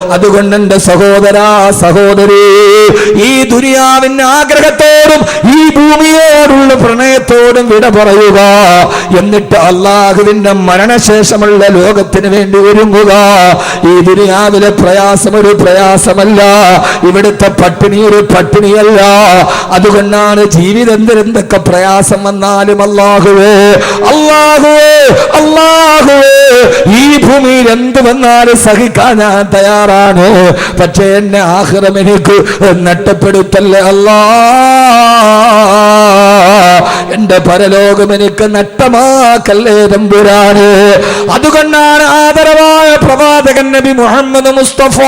അതുകൊണ്ട് എന്റെ സഹോദരാ സഹോദരി, ഈ ദുനിയാവിന്റെ ആഗ്രഹത്തോടും ഈ ഭൂമിയോടുള്ള പ്രണയത്തോടും വിട പറയുക. എന്നിട്ട് അള്ളാഹുവിന്റെ മരണശേഷമുള്ള ലോകത്തിന് വേണ്ടി ഒരുങ്ങുക. ഈ ദുനിയാവിലെ പ്രയാസം ഒരു പ്രയാസമല്ല, ഇവിടുത്തെ പട്ടിണി ഒരു പട്ടിണിയല്ല. അതുകൊണ്ടാണ് ജീവിതത്തിലെന്തൊക്കെ പ്രയാസം വന്നാലും അള്ളാഹുവേ അള്ളാഹുവേ അള്ളാഹുവേ, ഈ ഭൂമിയിൽ എന്ത് വന്നാലും സഹിക്കാൻ ഞാൻ തയ്യാറാണ്. പക്ഷേ എന്നെ ആഖിറം എനിക്ക് നഷ്ടപ്പെടുത്തല്ലേ അല്ലാ, എന്റെ പരലോകം എനിക്ക് നഷ്ടമാക്കല്ലേ തമ്പുരാന്. അതുകൊണ്ടാണ് ആദരവായ പ്രവാചകൻ നബി മുഹമ്മദ് മുസ്തഫ,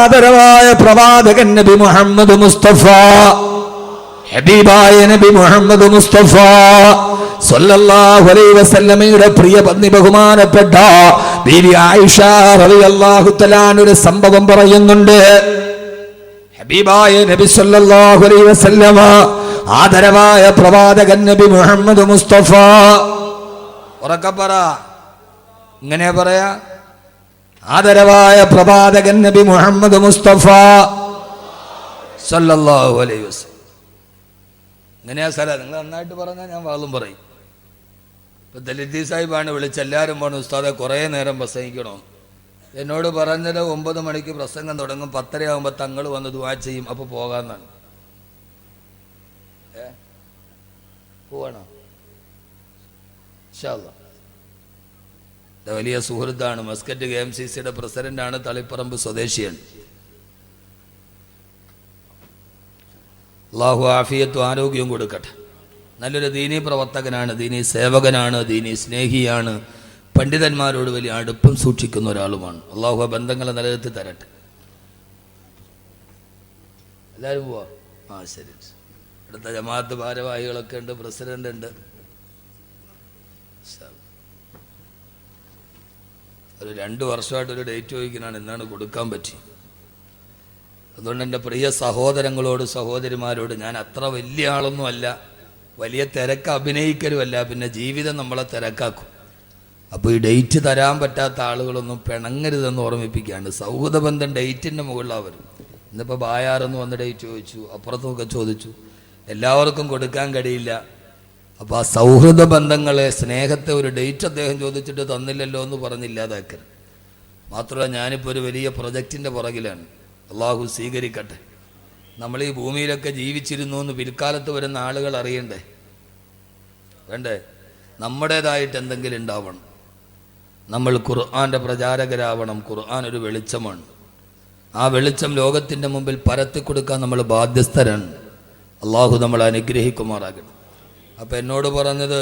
ആദരവായ പ്രവാചകൻ നബി മുഹമ്മദ് മുസ്തഫ, ഹബീബായ നബി മുഹമ്മദ് മുസ്തഫ സല്ലല്ലാഹു അലൈഹി വസല്ലമയുടെ പ്രിയ പത്നി ബഹുമാനപ്പെട്ട ബീവി ആയിഷ റളിയല്ലാഹു തആല ഒരു സംഭവം പറയുന്നുണ്ട്. ഹബീബായ നബി സല്ലല്ലാഹു അലൈഹി വസല്ലമ, ആദരവായ പ്രവാചകൻ നബി മുഹമ്മദ് മുസ്തഫ, ഉറക്കെ പറ, ഇങ്ങനെ പറയാ, ആദരവായ പ്രവാചകൻ നബി മുഹമ്മദ് മുസ്തഫ സല്ലല്ലാഹു അലൈഹി വസല്ലം. ഇങ്ങനെയാ സ്ഥലം, നിങ്ങൾ നന്നായിട്ട് പറഞ്ഞാൽ ഞാൻ വാളും പറയും. ഇപ്പം ദലിത് സാഹിബാണ് വിളിച്ചെല്ലാവരും പറഞ്ഞു, ഉസ്താദെ കുറേ നേരം പ്രസംഗിക്കണോ. എന്നോട് പറഞ്ഞത് 9 മണിക്ക് പ്രസംഗം തുടങ്ങും, 10:30 ആകുമ്പോൾ തങ്ങൾ വന്ന് ദുആ ചെയ്യും, അപ്പോൾ പോകാമെന്നാണ്. പോവാണോ? ഇൻഷാ അല്ലാഹ്. വലിയ സുഹൃത്താണ്, മസ്കറ്റ് KMCCയുടെ പ്രസിഡന്റാണ്, തളിപ്പറമ്പ് സ്വദേശിയാണ്. അള്ളാഹു ആഫിയത്തും ആരോഗ്യവും കൊടുക്കട്ടെ. നല്ലൊരു ദീനീ പ്രവർത്തകനാണ്, ദീനീ സേവകനാണ്, ദീനീ സ്നേഹിയാണ്, പണ്ഡിതന്മാരോട് വലിയ അടുപ്പം സൂക്ഷിക്കുന്ന ഒരാളുമാണ്. അള്ളാഹു ആ ബന്ധങ്ങളെ നിലനിർത്തി തരട്ടെ. എല്ലാവരും പോവാ? ആ ശരി. അടുത്ത ജമാഅത്ത് ഭാരവാഹികളൊക്കെ ഉണ്ട്, പ്രസിഡന്റ് ഉണ്ട്. ഒരു 2 വർഷമായിട്ടൊരു ഡേറ്റ് ചോദിക്കുന്നതാണ്, എന്നാണ് കൊടുക്കാൻ പറ്റി. അതുകൊണ്ട് എൻ്റെ പ്രിയ സഹോദരങ്ങളോട് സഹോദരിമാരോട്, ഞാൻ അത്ര വലിയ ആളൊന്നും അല്ല, വലിയ തിരക്ക് അഭിനയിക്കലുമല്ല, പിന്നെ ജീവിതം നമ്മളെ തിരക്കാക്കും. അപ്പോൾ ഈ ഡേറ്റ് തരാൻ പറ്റാത്ത ആളുകളൊന്നും പിണങ്ങരുതെന്ന് ഓർമ്മിപ്പിക്കുകയാണ്. സൗഹൃദ ബന്ധം ഡേറ്റിൻ്റെ മുകളിലാണ് വരും. ഇന്നിപ്പോൾ ബായാറെന്ന് വന്ന് ഡേറ്റ് ചോദിച്ചു, അപ്പുറത്തുമൊക്കെ ചോദിച്ചു, എല്ലാവർക്കും കൊടുക്കാൻ കഴിയില്ല. അപ്പോൾ ആ സൗഹൃദ ബന്ധങ്ങളെ, സ്നേഹത്തെ ഒരു ഡേറ്റ് അദ്ദേഹം ചോദിച്ചിട്ട് തന്നില്ലല്ലോ എന്ന് പറഞ്ഞില്ലാതാക്കരുത്. മാത്രമല്ല, ഞാനിപ്പോൾ ഒരു വലിയ പ്രൊജക്റ്റിൻ്റെ പുറകിലാണ്. അള്ളാഹു സ്വീകരിക്കട്ടെ. നമ്മൾ ഈ ഭൂമിയിലൊക്കെ ജീവിച്ചിരുന്നു എന്ന് പിൽക്കാലത്ത് വരുന്ന ആളുകൾ അറിയണ്ടേ? വേണ്ടേ? നമ്മുടേതായിട്ട് എന്തെങ്കിലും ഉണ്ടാവണം. നമ്മൾ ഖുർആൻ്റെ പ്രചാരകരാവണം. ഖുർആൻ ഒരു വെളിച്ചമാണ്. ആ വെളിച്ചം ലോകത്തിൻ്റെ മുമ്പിൽ പരത്തി കൊടുക്കാൻ നമ്മൾ ബാധ്യസ്ഥരാണ്. അള്ളാഹു നമ്മളെ അനുഗ്രഹിക്കുമാറാകണം. അപ്പോൾ എന്നോട് പറഞ്ഞത്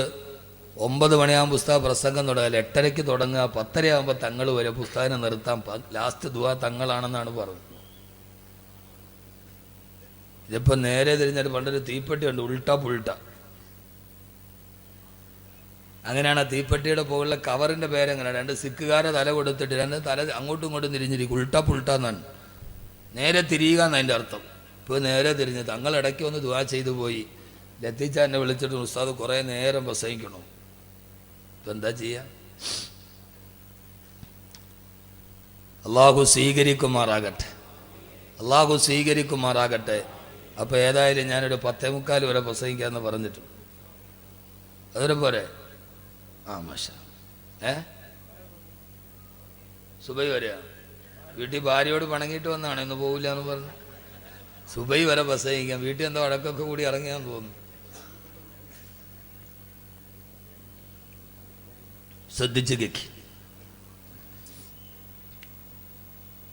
9 മണിയാകുമ്പോൾ പുസ്തക പ്രസംഗം തുടങ്ങുക, 8:30 തുടങ്ങുക, 10:30 ആകുമ്പോൾ തങ്ങൾ വരെ പുസ്തകം നിർത്താൻ, ലാസ്റ്റ് ദുആ തങ്ങളാണെന്നാണ് പറഞ്ഞത്. ഇതിപ്പോൾ നേരെ തിരിഞ്ഞിട്ട് പണ്ടൊരു തീപ്പെട്ടി ഉണ്ട്, ഉൾട്ട പുൾട്ട. അങ്ങനെയാണ് ആ തീപ്പെട്ടിയുടെ പോലുള്ള കവറിൻ്റെ പേരെങ്ങനെ, 2 സിക്കുകാരെ തല കൊടുത്തിട്ട് 2 തല അങ്ങോട്ടും ഇങ്ങോട്ടും തിരിഞ്ഞിരിക്കും, ഉൾട്ട പുൾട്ട എന്നാണ്. നേരെ തിരിയുക എന്നതിൻ്റെ അർത്ഥം. ഇപ്പോൾ നേരെ തിരിഞ്ഞ് തങ്ങൾ ഇടയ്ക്ക് ഒന്ന് ദുആ ചെയ്തു പോയി. ലത്തീച്ച എന്നെ വിളിച്ചിട്ട്, ഉസ്താദ് കുറേ നേരം പ്രസംഗിക്കണോ. ഇപ്പം എന്താ ചെയ്യുക? അള്ളാഹു സ്വീകരിക്കുമാറാകട്ടെ, അള്ളാഹു സ്വീകരിക്കുമാറാകട്ടെ. അപ്പോൾ ഏതായാലും ഞാനൊരു 10:45 വരെ പ്രസംഗിക്കാമെന്ന് പറഞ്ഞിട്ടു. അതൊരു പോരെ? ആ മാഷാ. സുബൈ വരെയാണ്. വീട്ടിൽ ഭാര്യയോട് പണങ്ങിയിട്ട് വന്നാണ്, ഇന്ന് പോവില്ല എന്ന് പറഞ്ഞു. സുബൈ വരെ പ്രസംഗിക്കാം. വീട്ടിൽ എന്താ വഴക്കൊക്കെ കൂടി ഇറങ്ങിയാന്ന് തോന്നുന്നു. ശ്രദ്ധിച്ച് കേക്കി.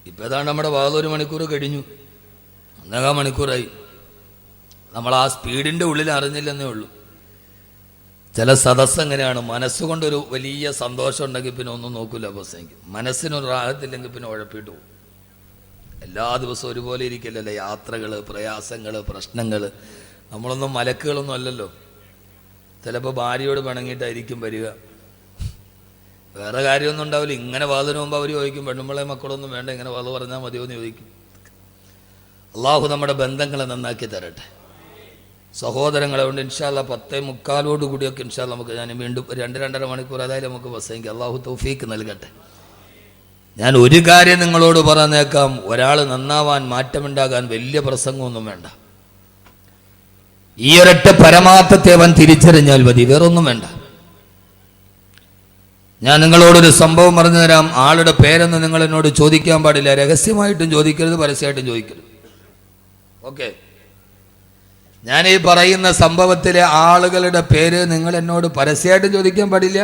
ഇപ്പം ഏതാണ്ട് നമ്മുടെ വാദം 1 മണിക്കൂർ കഴിഞ്ഞു, 1.25 മണിക്കൂറായി. നമ്മൾ ആ സ്പീഡിൻ്റെ ഉള്ളിൽ അറിഞ്ഞില്ലെന്നേ ഉള്ളൂ. ചില സദസ്സ് എങ്ങനെയാണ്, മനസ്സുകൊണ്ടൊരു വലിയ സന്തോഷം ഉണ്ടെങ്കിൽ പിന്നെ ഒന്നും നോക്കില്ല പ്രസംഗിക്കും. മനസ്സിനൊരു റാഹത്തില്ലെങ്കിൽ പിന്നെ ഉഴപ്പിട്ട് പോകും. എല്ലാ ദിവസവും ഒരുപോലെ ഇരിക്കില്ലല്ലോ. യാത്രകൾ, പ്രയാസങ്ങൾ, പ്രശ്നങ്ങൾ. നമ്മളൊന്നും മലക്കുകളൊന്നും അല്ലല്ലോ. ചിലപ്പോൾ ഭാര്യയോട് പിണങ്ങിയിട്ടായിരിക്കും വരിക, വേറെ കാര്യമൊന്നും ഉണ്ടാവില്ല. ഇങ്ങനെ വാതിന് മുമ്പ് അവർ ചോദിക്കും, പെണ്ണുമ്പളെ മക്കളൊന്നും വേണ്ട, ഇങ്ങനെ വാത് പറഞ്ഞാൽ മതിയോ എന്ന് ചോദിക്കും. അള്ളാഹു നമ്മുടെ ബന്ധങ്ങളെ നന്നാക്കി തരട്ടെ. സഹോദരങ്ങളെ കൊണ്ട് ഇൻഷാ അല്ലാഹ് 10:45 കൂടിയൊക്കെ ഇൻഷാ അല്ലാഹ് നമുക്ക് ഞാൻ വീണ്ടും 2-2.5 മണിക്കൂർ അതായത് നമുക്ക് പ്രസംഗിക്കാം. അള്ളാഹു തൗഫീക്ക് നൽകട്ടെ. ഞാൻ ഒരു കാര്യം നിങ്ങളോട് പറഞ്ഞേക്കാം, ഒരാൾ നന്നാവാൻ മാറ്റമുണ്ടാകാൻ വലിയ പ്രസംഗമൊന്നും വേണ്ട. ഈ ഒരൊറ്റ പരമാർത്ഥത്തെ അവൻ തിരിച്ചറിഞ്ഞാൽ മതി, വേറൊന്നും വേണ്ട. ഞാൻ നിങ്ങളോടൊരു സംഭവം പറഞ്ഞു തരാം. ആളുടെ പേരൊന്നും നിങ്ങൾ എന്നോട് ചോദിക്കാൻ പാടില്ല, രഹസ്യമായിട്ടും ചോദിക്കരുത്, പരസ്യമായിട്ടും ചോദിക്കരുത്. ഓക്കെ? ഞാൻ ഈ പറയുന്ന സംഭവത്തിലെ ആളുകളുടെ പേര് നിങ്ങൾ എന്നോട് പരസ്യമായിട്ടും ചോദിക്കാൻ പാടില്ല,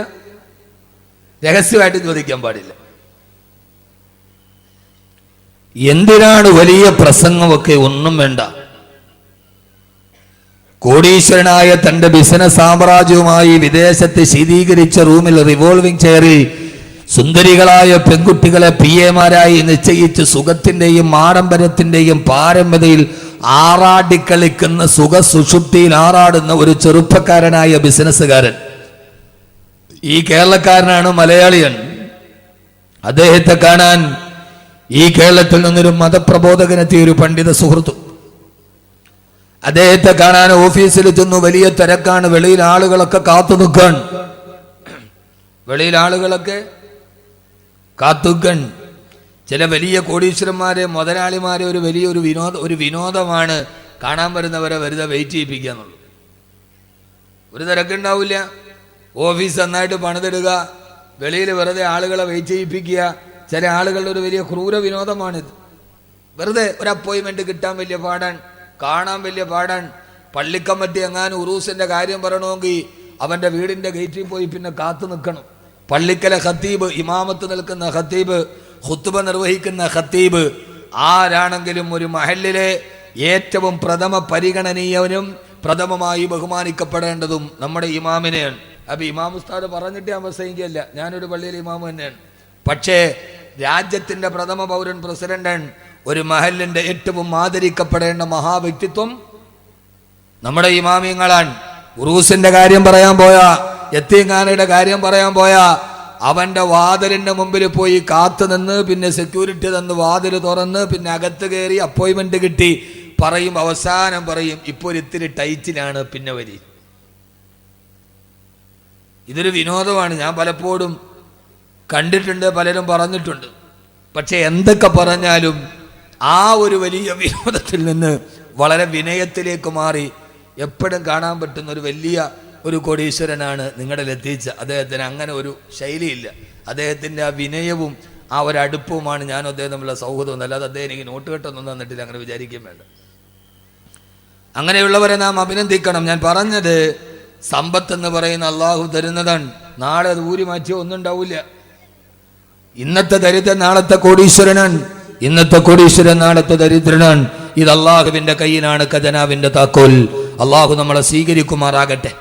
രഹസ്യമായിട്ടും ചോദിക്കാൻ പാടില്ല. എന്തിനാണ് വലിയ പ്രസംഗമൊക്കെ? ഒന്നും വേണ്ട. കോടീശ്വരനായ തന്റെ ബിസിനസ് സാമ്രാജ്യവുമായി വിദേശത്ത് ശീതീകരിച്ച റൂമിൽ റിവോൾവിംഗ് ചെയറിൽ സുന്ദരികളായ പെൺകുട്ടികളെ PA-മാരായി നിശ്ചയിച്ച് സുഖത്തിന്റെയും ആഡംബരത്തിന്റെയും പാരമ്യതയിൽ ആറാടിക്കളിക്കുന്ന സുഖസുഷുപ്തിയിൽ ആറാടുന്ന ഒരു ചെറുപ്പക്കാരനായ ബിസിനസ്സുകാരൻ. ഈ കേരളക്കാരനാണ്, മലയാളിയൻ. അദ്ദേഹത്തെ കാണാൻ ഈ കേരളത്തിൽ നിന്നൊരു മതപ്രബോധകനെത്തിയ ഒരു പണ്ഡിത സുഹൃത്തു. അദ്ദേഹത്തെ കാണാൻ ഓഫീസിൽ ചെന്നു. വലിയ തിരക്കാണ്, വെളിയിൽ ആളുകളൊക്കെ കാത്തു നിൽക്കാൻ. ചില വലിയ കോടീശ്വരന്മാരെ, മുതലാളിമാരെ ഒരു വിനോദമാണ് കാണാൻ വരുന്നവരെ വെറുതെ വെയിറ്റ് ചെയ്യിപ്പിക്കുക എന്നുള്ളൂ. ഒരു തിരക്കുണ്ടാവില്ല. ഓഫീസ് നന്നായിട്ട് പണിതിടുക, വെളിയിൽ വെറുതെ ആളുകളെ വെയിറ്റ് ചെയ്യിപ്പിക്കുക. ചില ആളുകളുടെ ഒരു വലിയ ക്രൂര വിനോദമാണിത്. വെറുതെ ഒരു അപ്പോയിൻമെന്റ് കിട്ടാൻ വലിയ പാടാൻ, കാണാൻ വലിയ പാടാൻ. പള്ളിക്കമ്മറ്റി എങ്ങാനും ഉറൂസിന്റെ കാര്യം പറയണമെങ്കിൽ അവന്റെ വീടിന്റെ ഗേറ്റിൽ പോയി പിന്നെ കാത്തു നിൽക്കണം. പള്ളിക്കലെ ഖത്തീബ്, ഇമാമത്ത് നിൽക്കുന്ന ഖത്തീബ്, ഖുത്ബ നിർവഹിക്കുന്ന ഖത്തീബ് ആരാണെങ്കിലും ഒരു മഹല്ലിലെ ഏറ്റവും പ്രഥമ പരിഗണനീയവനും പ്രഥമമായി ബഹുമാനിക്കപ്പെടേണ്ടതും നമ്മുടെ ഇമാമിനെയാണ്. അപ്പൊ ഇമാം ഉസ്താദ് പറഞ്ഞിട്ട് ഞാൻ പ്രസംഗിക്കല്ല, ഞാനൊരു പള്ളിയിലെ ഇമാമ് തന്നെയാണ്. പക്ഷേ രാജ്യത്തിന്റെ പ്രഥമ പൗരൻ, പ്രസിഡന്റാണ്. ഒരു മഹലിന്റെ ഏറ്റവും ആദരിക്കപ്പെടേണ്ട മഹാവ്യക്തിത്വം നമ്മുടെ ഇമാമിയങ്ങളാണ്. ഉറൂസിന്റെ കാര്യം പറയാൻ പോയാ, യത്തീംഖാനയുടെ കാര്യം പറയാൻ പോയാ, അവന്റെ വാതിലിന്റെ മുമ്പിൽ പോയി കാത്തു നിന്ന്, പിന്നെ സെക്യൂരിറ്റി തന്ന് വാതിൽ തുറന്ന്, പിന്നെ അകത്ത് കയറി അപ്പോയിന്റ്മെന്റ് കിട്ടി പറയും. അവസാനം പറയും, ഇപ്പോൾ ഒരിത്തിരി ടൈറ്റിലാണ്, പിന്നെ വരി. ഇതൊരു വിനോദമാണ്. ഞാൻ പലപ്പോഴും കണ്ടിട്ടുണ്ട്, പലരും പറഞ്ഞിട്ടുണ്ട്. പക്ഷെ എന്തൊക്കെ പറഞ്ഞാലും ആ ഒരു വലിയ വിനോദത്തിൽ നിന്ന് വളരെ വിനയത്തിലേക്ക് മാറി എപ്പോഴും കാണാൻ പറ്റുന്ന ഒരു വലിയ ഒരു കോടീശ്വരനാണ് നിങ്ങളുടെ ലത്തീച്ച. അദ്ദേഹത്തിന് അങ്ങനെ ഒരു ശൈലിയില്ല. അദ്ദേഹത്തിൻ്റെ ആ വിനയവും ആ ഒരു അടുപ്പവുമാണ് ഞാനും അദ്ദേഹം തമ്മിലുള്ള സൗഹൃദം. അല്ലാതെ അദ്ദേഹം എനിക്ക് നോട്ട് കെട്ടൊന്നും തന്നിട്ടില്ല, അങ്ങനെ വിചാരിക്കുകയും വേണ്ട. അങ്ങനെയുള്ളവരെ നാം അഭിനന്ദിക്കണം. ഞാൻ പറഞ്ഞത്, സമ്പത്ത് എന്ന് പറയുന്ന അള്ളാഹു തരുന്നതാണ്. നാളെ അത് ഊരി മാറ്റിയോ ഒന്നും ഉണ്ടാവില്ല. ഇന്നത്തെ ദരിദ്രൻ നാളത്തെ കോടീശ്വരനാണ്, ഇന്നത്തെ കോടീശ്വരൻ നാളത്തെ ദരിദ്രനാണ്. ഇത് അള്ളാഹുവിന്റെ കയ്യിലാണ് ഖജനാവിന്റെ താക്കോൽ. അള്ളാഹു നമ്മളെ സ്വീകരിക്കുമാറാകട്ടെ.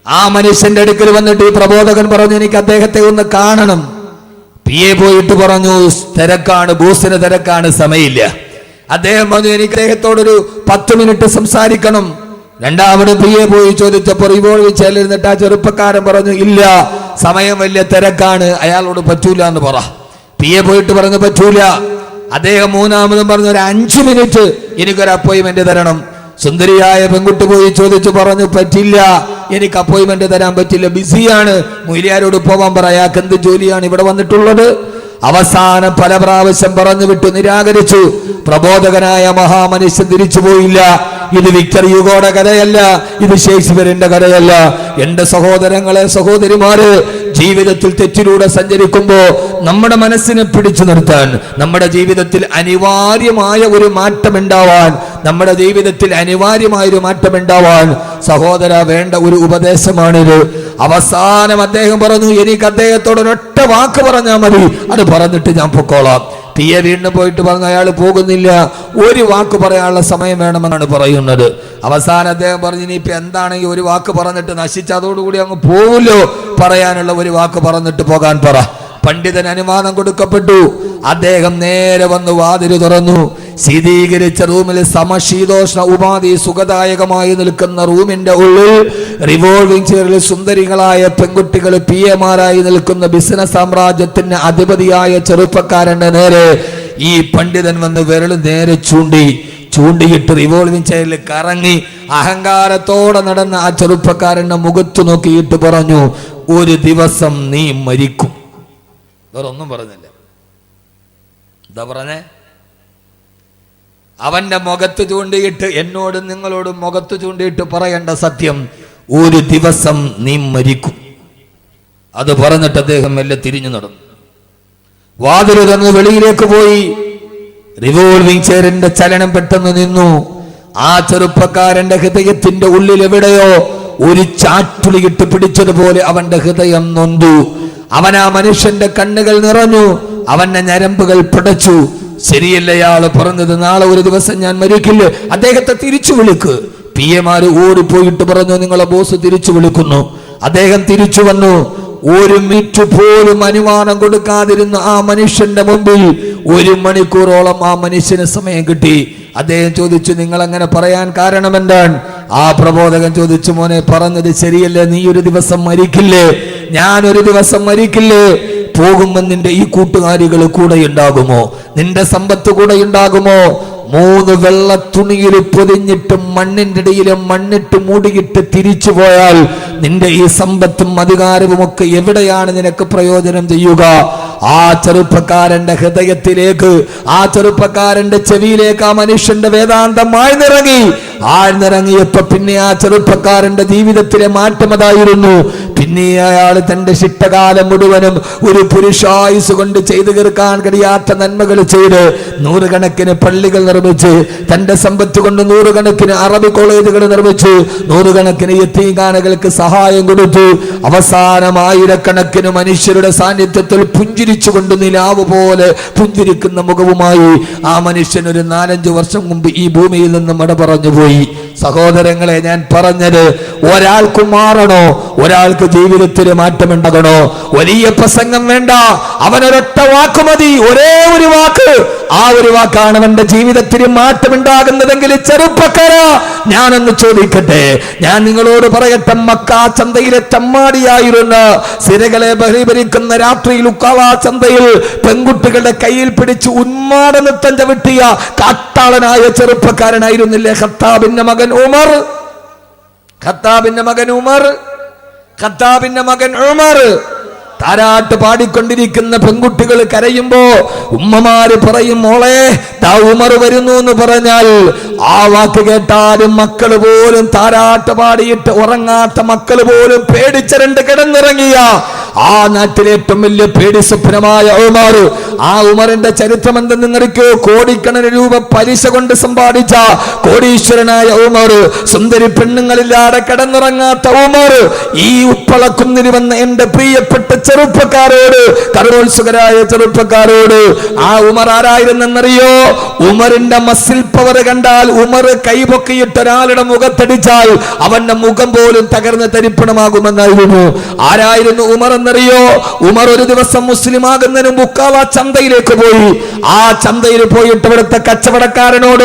ആ മനുഷ്യന്റെ അടുക്കൽ വന്നിട്ട് ഈ പ്രബോധകൻ പറഞ്ഞു, എനിക്ക് അദ്ദേഹത്തെ ഒന്ന് കാണണം. PA പോയിട്ട് പറഞ്ഞു, തിരക്കാണ്, ബോസിന് തിരക്കാണ്, സമയമില്ല. അദ്ദേഹം പറഞ്ഞു, എനിക്ക് അദ്ദേഹത്തോടൊരു 10 മിനിറ്റ് സംസാരിക്കണം. രണ്ടാമത് PA പോയി ചോദിച്ചപ്പോൾ റിവോൾവ് ചെല്ലിരുന്നിട്ട് ആ ചെറുപ്പക്കാരൻ പറഞ്ഞു, ഇല്ല, സമയം വലിയ തിരക്കാണ്, അയാളോട് പറ്റൂല എന്ന് പറ. PA പോയിട്ട് പറഞ്ഞു പറ്റൂല. അദ്ദേഹം മൂന്നാമതും പറഞ്ഞു, ഒരു 5 മിനിറ്റ് എനിക്കൊരു അപ്പോയിന്റ്മെന്റ് തരണം. സുന്ദരിയായ പെൺകുട്ടി പോയി ചോദിച്ചു പറഞ്ഞു, പറ്റില്ല, എനിക്ക് അപ്പോയിന്റ്മെന്റ് തരാൻ പറ്റില്ല, ബിസിയാണ്, മൊയ്ലിയാരോട് പോവാൻ പറ, അയാൾക്ക് എന്ത് ജോലിയാണ് ഇവിടെ വന്നിട്ടുള്ളത്. അവസാനം പല പ്രാവശ്യം പറഞ്ഞു വിട്ടു, നിരാകരിച്ചു. പ്രബോധകനായ മഹാമനുഷ്യൻ തിരിച്ചു പോയില്ല. ഇത് വിക്ടർ യുഗോയുടെ കഥയല്ല, ഇത് ഷേക്സ്പിയറിന്റെ കഥയല്ല. എന്റെ സഹോദരങ്ങളെ, സഹോദരിമാര്, ജീവിതത്തിൽ തെറ്റിലൂടെ സഞ്ചരിക്കുമ്പോ നമ്മുടെ മനസ്സിനെ പിടിച്ചു നിർത്താൻ, നമ്മുടെ ജീവിതത്തിൽ അനിവാര്യമായ ഒരു മാറ്റം ഉണ്ടാവാൻ, നമ്മുടെ ജീവിതത്തിൽ അനിവാര്യമായ ഒരു മാറ്റം ഉണ്ടാവാൻ സഹോദര വേണ്ട ഒരു ഉപദേശമാണിത്. അവസാനം അദ്ദേഹം പറഞ്ഞു, എനിക്ക് അദ്ദേഹത്തോട് ഒരൊറ്റ വാക്ക് പറഞ്ഞാൽ മതി, അത് പറഞ്ഞിട്ട് ഞാൻ പൊക്കോളാം. PA വീണ്ടും പോയിട്ട് പറഞ്ഞു, അയാൾ പോകുന്നില്ല, ഒരു വാക്ക് പറയാനുള്ള സമയം വേണമെന്നാണ് പറയുന്നത്. അവസാനം അദ്ദേഹം പറഞ്ഞു, ഇനിയിപ്പോ എന്താണെങ്കിൽ ഒരു വാക്ക് പറഞ്ഞിട്ട് നശിച്ച് അതോടുകൂടി അങ്ങ് പോവുമല്ലോ, പറയാനുള്ള ഒരു വാക്ക് പറഞ്ഞിട്ട് പോകാൻ പറ. പണ്ഡിതൻ അനുവാദം കൊടുക്കപ്പെട്ടു. അദ്ദേഹം നേരെ വന്ന് വാതിൽ തുറന്നു. ശീതീകരിച്ച റൂമിൽ സമശീതോഷ്ണ ഉപാധി സുഖദായകമായി നിൽക്കുന്ന റൂമിന്റെ ഉള്ളിൽ റിവോൾവിംഗ് ചെയറിൽ സുന്ദരികളായ പെൺകുട്ടികൾ PA-മാരായി നിൽക്കുന്ന ബിസിനസ് സാമ്രാജ്യത്തിന് അധിപതിയായ ചെറുപ്പക്കാരന്റെ നേരെ ഈ പണ്ഡിതൻ വന്ന് വിരൽ നേരെ ചൂണ്ടിയിട്ട് റിവോൾവിംഗ് ചെയറിൽ കറങ്ങി അഹങ്കാരത്തോടെ നടന്ന ആ ചെറുപ്പക്കാരന്റെ മുഖത്ത് നോക്കിയിട്ട് പറഞ്ഞു, ഒരു ദിവസം നീ മരിക്കും. വേറൊന്നും പറഞ്ഞില്ല. എന്താ പറഞ്ഞേ? അവന്റെ മുഖത്ത് ചൂണ്ടിയിട്ട് എന്നോടും നിങ്ങളോടും മുഖത്ത് ചൂണ്ടിയിട്ട് പറയേണ്ട സത്യം, ഒരു ദിവസം നീ മരിക്കും. അത് പറഞ്ഞിട്ട് അദ്ദേഹം മെല്ലെ തിരിഞ്ഞു നടന്നു. വാതിൽ തുറന്ന് വെളിയിലേക്ക് പോയി. റിവോൾവിംഗ് ചെയറിന്റെ ചലനം പെട്ടെന്ന് നിന്നു. ആ ചെറുപ്പക്കാരന്റെ ഹൃദയത്തിന്റെ ഉള്ളിൽ എവിടെയോ ഒരു ചാറ്റുളിയിട്ട് പിടിച്ചതുപോലെ അവന്റെ ഹൃദയം നൊന്തു. അവൻ ആ മനുഷ്യന്റെ കണ്ണുകൾ നിറഞ്ഞു, അവന്റെ ഞരമ്പുകൾ പിടച്ചു. ശരിയല്ല അയാള് പറഞ്ഞത്, നാളെ ഒരു ദിവസം ഞാൻ മരിക്കില്ല. അദ്ദേഹത്തെ തിരിച്ചു വിളിക്ക്. പിഎമാര് ഓടിപ്പോയിട്ട് പറഞ്ഞു, നിങ്ങളെ ബോസ് തിരിച്ചു വിളിക്കുന്നു. അദ്ദേഹം തിരിച്ചു വന്നു. ഒരു മിനിറ്റ് പോലും അനുമാനം കൊടുക്കാതിരുന്ന ആ മനുഷ്യന്റെ മുമ്പിൽ 1 മണിക്കൂറോളം ആ മനുഷ്യന് സമയം കിട്ടി. അദ്ദേഹം ചോദിച്ചു, നിങ്ങൾ അങ്ങനെ പറയാൻ കാരണം എന്താണ്? ആ പ്രബോധകൻ ചോദിച്ചു, മോനെ പറഞ്ഞത് ശരിയല്ലേ, നീ ഒരു ദിവസം മരിക്കില്ലേ? ഞാനൊരു ദിവസം മരിക്കില്ലേ? പോകുമ്പോൾ നിന്റെ ഈ കൂട്ടുകാരികൾ കൂടെ ഉണ്ടാകുമോ? നിന്റെ സമ്പത്ത് കൂടെ ഉണ്ടാകുമോ? 3 വെള്ള തുണിയിൽ പൊതിഞ്ഞിട്ട് മണ്ണിന്റെ ഇടയിൽ മണ്ണിട്ട് മൂടിയിട്ട് തിരിച്ചു പോയാൽ നിന്റെ ഈ സമ്പത്തും അധികാരവും ഒക്കെ എവിടെയാണ് നിനക്ക് പ്രയോജനം ചെയ്യുക? ആ ചെറുപ്പക്കാരന്റെ ഹൃദയത്തിലേക്ക്, ആ ചെറുപ്പക്കാരന്റെ ചെവിയിലേക്ക് ആ മനുഷ്യന്റെ വേദാന്തം ആഴ്ന്നിറങ്ങിയപ്പോ പിന്നെ ആ ചെറുപ്പക്കാരന്റെ ജീവിതത്തിലെ മാറ്റം അതായിരുന്നു. പിന്നെ അയാൾ തന്റെ ശിഷ്ടകാലം മുഴുവനും ഒരു പുരുഷായുസ് കൊണ്ട് ചെയ്തു തീർക്കാൻ കഴിയാത്ത നന്മകൾ ചെയ്ത് 100 കണക്കിന് പള്ളികൾ നിർമ്മിച്ച്, തന്റെ സമ്പത്ത് കൊണ്ട് 100 കണക്കിന് അറബി കോളേജുകൾ നിർമ്മിച്ചു, 100 കണക്കിന് യതീംഖാനകൾക്ക് സഹായം കൊടുത്തു. അവസാനം 1000കണക്കിന് മനുഷ്യരുടെ സാന്നിധ്യത്തിൽ പുഞ്ചിരിച്ചുകൊണ്ട് നിലാവ് പോലെ പുഞ്ചിരിക്കുന്ന മുഖവുമായി ആ മനുഷ്യൻ ഒരു 4-5 വർഷം മുമ്പ് ഈ ഭൂമിയിൽ നിന്നും മട പറഞ്ഞു പോയി. സഹോദരങ്ങളെ, ഞാൻ പറഞ്ഞത്, ഒരാൾക്ക് മാറണോ, ഒരാൾക്ക് ജീവിതത്തിൽ മാറ്റമുണ്ടാകണോ? വലിയ പ്രസംഗം വേണ്ട, അവനൊരൊറ്റ വാക്ക് മതി, ഒരേ ഒരു വാക്ക്. ആ ഒരു വാക്കാണ് അവന്റെ ജീവിതത്തിൽ മാറ്റമുണ്ടാകുന്നതെങ്കിൽ ചെറുപ്പക്കാരാ, ഞാനൊന്ന് ചോദിക്കട്ടെ, ഞാൻ നിങ്ങളോട് പറയട്ടെ, മക്കാ ചന്തയിലെ ചമ്മാടിയായിരുന്ന സിരകളെ ബഹിഭരിക്കുന്ന രാത്രിയിൽ ഉക്കാള ചന്തയിൽ പെൺകുട്ടികളുടെ കയ്യിൽ പിടിച്ച് ഉന്മാദ നൃത്തം ചവിട്ടിയ കാട്ടാളനായ ചെറുപ്പക്കാരനായിരുന്നില്ലേ ഖത്താബിന്റെ മകൻ ഉമർ? ഖത്താബിന്റെ മകൻ ഉമർ താരാട്ട് പാടിക്കൊണ്ടിരിക്കുന്ന പെൺകുട്ടികൾ കരയുമ്പോ ഉമ്മമാര് പറയും, മോളെ ദാ ഉമർ വരുന്നു എന്ന് പറഞ്ഞാൽ ആ വാക്ക് കേട്ടാലും മക്കള് പോലും, താരാട്ട് പാടിയിട്ട് ഉറങ്ങാത്ത മക്കള് പോലും പേടിച്ചരണ്ട് കിടന്നിറങ്ങിയ ആ നാട്ടിലെ ഏറ്റവും വലിയ പേടി സ്വപ്നമായ ഉമർ. ആ ഉമറിന്റെ ചരിത്രം എന്തെന്നറിക്കോ? കോടിക്കണക്കിന് രൂപ പലിശ കൊണ്ട് സമ്പാദിച്ച കോടീശ്വരനായ ഉമർ, സുന്ദരി പെണ്ണുങ്ങളില്ലാതെ കിടന്നുറങ്ങാത്ത ഉമർ. ഈ ഉപ്പളക്കുന്നിൽ വന്ന എന്റെ പ്രിയപ്പെട്ട ചെറുപ്പക്കാരോട്, കരോത്സുകരായ ചെറുപ്പക്കാരോട്, ആ ഉമർ ആരായിരുന്നെന്നറിയോ? ഉമറിന്റെ മസിൽ പവർ കണ്ടാൽ, ഉമർ കൈപൊക്കിയിട്ട് ഒരാളുടെ മുഖത്തടിച്ചാൽ അവന്റെ മുഖം പോലും തകർന്ന് തരിപ്പണമാകുമെന്നായിരുന്നു. ആരായിരുന്നു ഉമർ എന്നറിയോ? ഉമർ ഒരു ദിവസം മുസ്ലിം ആകുന്നതിന് മുക്കാവ ചന്തയിലേക്ക് പോയി. ആ ചന്തയിൽ പോയിട്ട് അവിടുത്തെ കച്ചവടക്കാരനോട്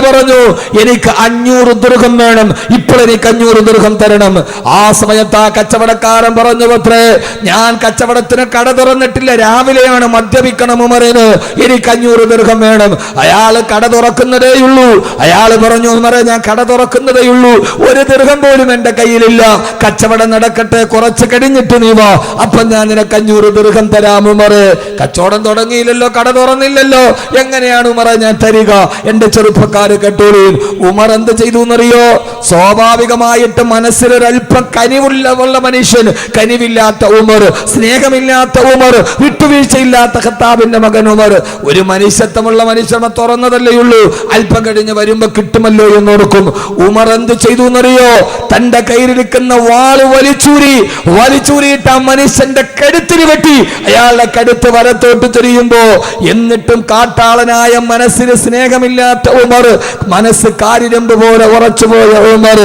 പറഞ്ഞു, എനിക്ക് 500 ദിർഹം വേണം, ഇപ്പോൾ എനിക്ക് 500 ദിർഹം തരണം. ആ സമയത്ത് ആ കച്ചവടക്കാരൻ പറഞ്ഞു, പത്രേ, ഞാൻ കച്ചവടത്തിന് കട തുറന്നിട്ടില്ല, രാവിലെയാണ് മദ്യപിക്കണം ഉമറിന്, എനിക്ക് 500 ദിർഹം വേണം. അയാൾ കട തുറക്കുന്നതേയുള്ളൂ. അയാൾ പറഞ്ഞു, ഉമറെ, ഞാൻ കട തുറക്കുന്നതേയുള്ളൂ, 1 ദിർഹം പോലും എന്റെ കയ്യിലില്ല, കച്ചവടം നടക്കട്ടെ, കുറച്ച് കഴിഞ്ഞിട്ട് നീ വാ, അപ്പൊ ഞാൻ നിനക്ക് 500 ദിർഹം തരാം. ഉമറ്, കച്ചവടം തുടങ്ങിയില്ലല്ലോ, കട തുറന്നില്ലല്ലോ, എങ്ങനെയാണ് ഉമറെ ഞാൻ തരിക? എന്റെ ചെറുപ്പക്കാര് കേട്ടോളൂ, ഉമർ എന്ത് ചെയ്തു എന്നറിയോ? സ്വാഭാവികമായിട്ട് മനസ്സിലൊരൽപ്പം കനിവുള്ള മനുഷ്യൻ, കനിവില്ലാത്ത ഉമർ, സ്നേഹമില്ലാത്ത ഉമർ, വിട്ടുവീഴ്ചയില്ലാത്ത ഖത്താബിന്റെ മകൻ ഉമർ, ഒരു മനുഷ്യത്വമുള്ള മനുഷ്യനെ തുറന്നതല്ലേയുള്ളൂ, അല്പം കഴിഞ്ഞ് വരുമ്പോ കിട്ടുമല്ലോ എന്നോർക്കും. ഉമർ എന്ത് ചെയ്തു എന്നറിയോ? തന്റെ കയ്യിലിരിക്കുന്ന വാള് വലിച്ചൂരിയിട്ട് ആ മനുഷ്യന്റെ കഴുത്തിന് വെട്ടി. അയാളുടെ കഴുത്ത് വലത്തോട്ട് തിരിയുമ്പോ, എന്നിട്ടും കാട്ടാളനായ മനസ്സിന് സ്നേഹമില്ലാത്ത ഉമർ, മനസ്സ് കാരിരമ്പ് പോലെ ഉറച്ചുപോയ ഉമർ,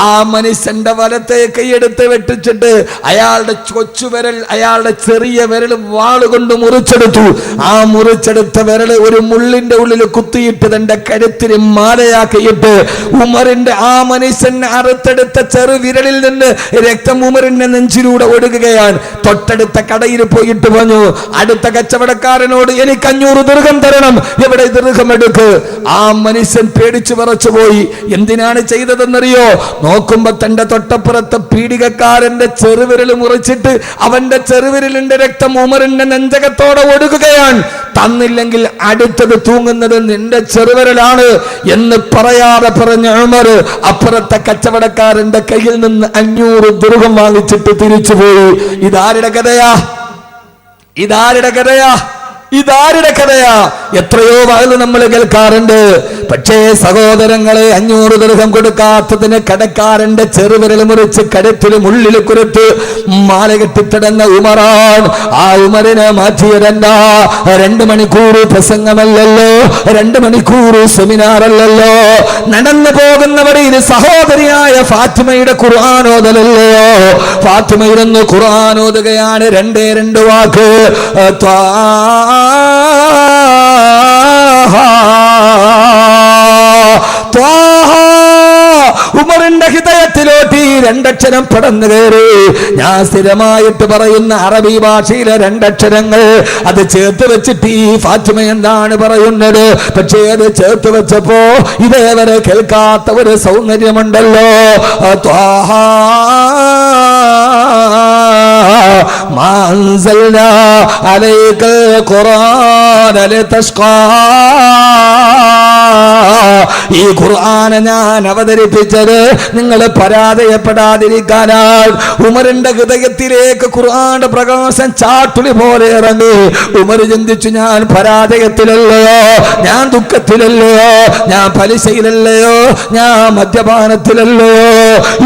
ആ മനുഷ്യന്റെ വലത്തെ കൈയെടുത്ത് വെട്ടിച്ചിട്ട് അയാളുടെ കൊച്ചുവിരൽ, അയാളുടെ ചെറിയ വിരൽ വാളുകൊണ്ട് മുറിച്ചെടുത്തു. ആ മുറിച്ചെടുത്ത വിരൽ ഒരു മുള്ളിന്റെ ഉള്ളിൽ കുത്തിയിട്ട് തന്റെ കഴുത്തിന് മാലയാക്കിയിട്ട് ഉമറിന്റെ ആ മനുഷ്യൻ അറുത്തെടുത്ത ചെറു വിരലിൽ നിന്ന് രക്തം ഉമറിന്റെ നെഞ്ചിലൂടെ ഒഴുകുകയാണ്. തൊട്ടടുത്ത കടയിൽ പോയിട്ട് പറഞ്ഞു, അടുത്ത കച്ചവടക്കാരനോട് എനിക്ക് 500 ദിർഹം തരണം, എവിടെ ദിർഹം എടുക്ക്. ആ മനുഷ്യൻ പേടിച്ചു വിറച്ചു പോയി. എന്തിനാണ് ചെയ്തതെന്നറിയോ? നോക്കുമ്പോ തന്റെ തൊട്ടപ്പുറത്തെ പീഡികക്കാരന്റെ ചെറുവിരൽ മുറിച്ചിട്ട് അവന്റെ ചെറുവിരലിന്റെ രക്തം ഉമറിന്റെ നെഞ്ചകത്തോടെ ഒഴുകുകയാണ്. തന്നില്ലെങ്കിൽ അടുത്തത് തൂങ്ങുന്നത് നിന്റെ ചെറുവിരലാണ് എന്ന് പറയാതെ പറഞ്ഞ ഉമർ അപ്പുറത്തെ കച്ചവടക്കാരന്റെ കയ്യിൽ നിന്ന് 500 ദിർഹം വാങ്ങിച്ചിട്ട് തിരിച്ചുപോയി. ഇതാരുടെ കഥയാ? ഇതാരുടെ കഥയാ? ഇതാരുടെ കഥയാ? എത്രയോ വയല് നമ്മൾ കേൾക്കാറുണ്ട്. പക്ഷേ സഹോദരങ്ങളെ, 500 ദിർഹം കൊടുക്കാത്തതിന് കടക്കാരന്റെ ചെറുവിരൽ മുറിച്ച് കടത്തിലും ഉള്ളിൽ കുരുത്ത് മാല കെട്ടിത്തടന്ന ഉമറാൻ. ആ ഉമറിനെ മാറ്റിയതെന്താ? 2 മണിക്കൂർ പ്രസംഗമല്ലല്ലോ, 2 മണിക്കൂർ സെമിനാറല്ലല്ലോ, നടന്നു പോകുന്ന വഴിയിൽ സഹോദരിയായ ഫാത്തിമയുടെ ഖുർആനോദലല്ലയോ. ഫാത്തിമയിരുന്ന് ഖുർആനോദുകയാണ്. 2 വാക്ക് ഉമറിന്റെ ഹൃദയത്തിലോട്ട് 2 അക്ഷരം പടന്നു കയറി. ഞാൻ സ്ഥിരമായിട്ട് പറയുന്ന അറബി ഭാഷയിലെ 2 അക്ഷരങ്ങൾ അത് ചേർത്ത് വെച്ചിട്ട് ഈ ഫാത്തിമ എന്താണ് പറയുന്നത്? പക്ഷേ അത് ചേർത്ത് വെച്ചപ്പോ ഇതേവരെ കേൾക്കാത്ത ഒരു സൗന്ദര്യമുണ്ടല്ലോ. ഈ ഖുർആനെ ഞാൻ അവതരിപ്പിച്ചത് നിങ്ങൾ പരാജയപ്പെടാതിരിക്കാനാണ്. ഉമറിന്റെ ഹൃദയത്തിലേക്ക് ഖുർആന്റെ പ്രകാശം ചാട്ടുളി പോലെ ഇറങ്ങി. ഉമർ ചിന്തിച്ചു, ഞാൻ പരാജയത്തിലല്ലയോ, ഞാൻ ദുഃഖത്തിലല്ലയോ, ഞാൻ പലിശയിലല്ലയോ, ഞാൻ മദ്യപാനത്തിലല്ലയോ.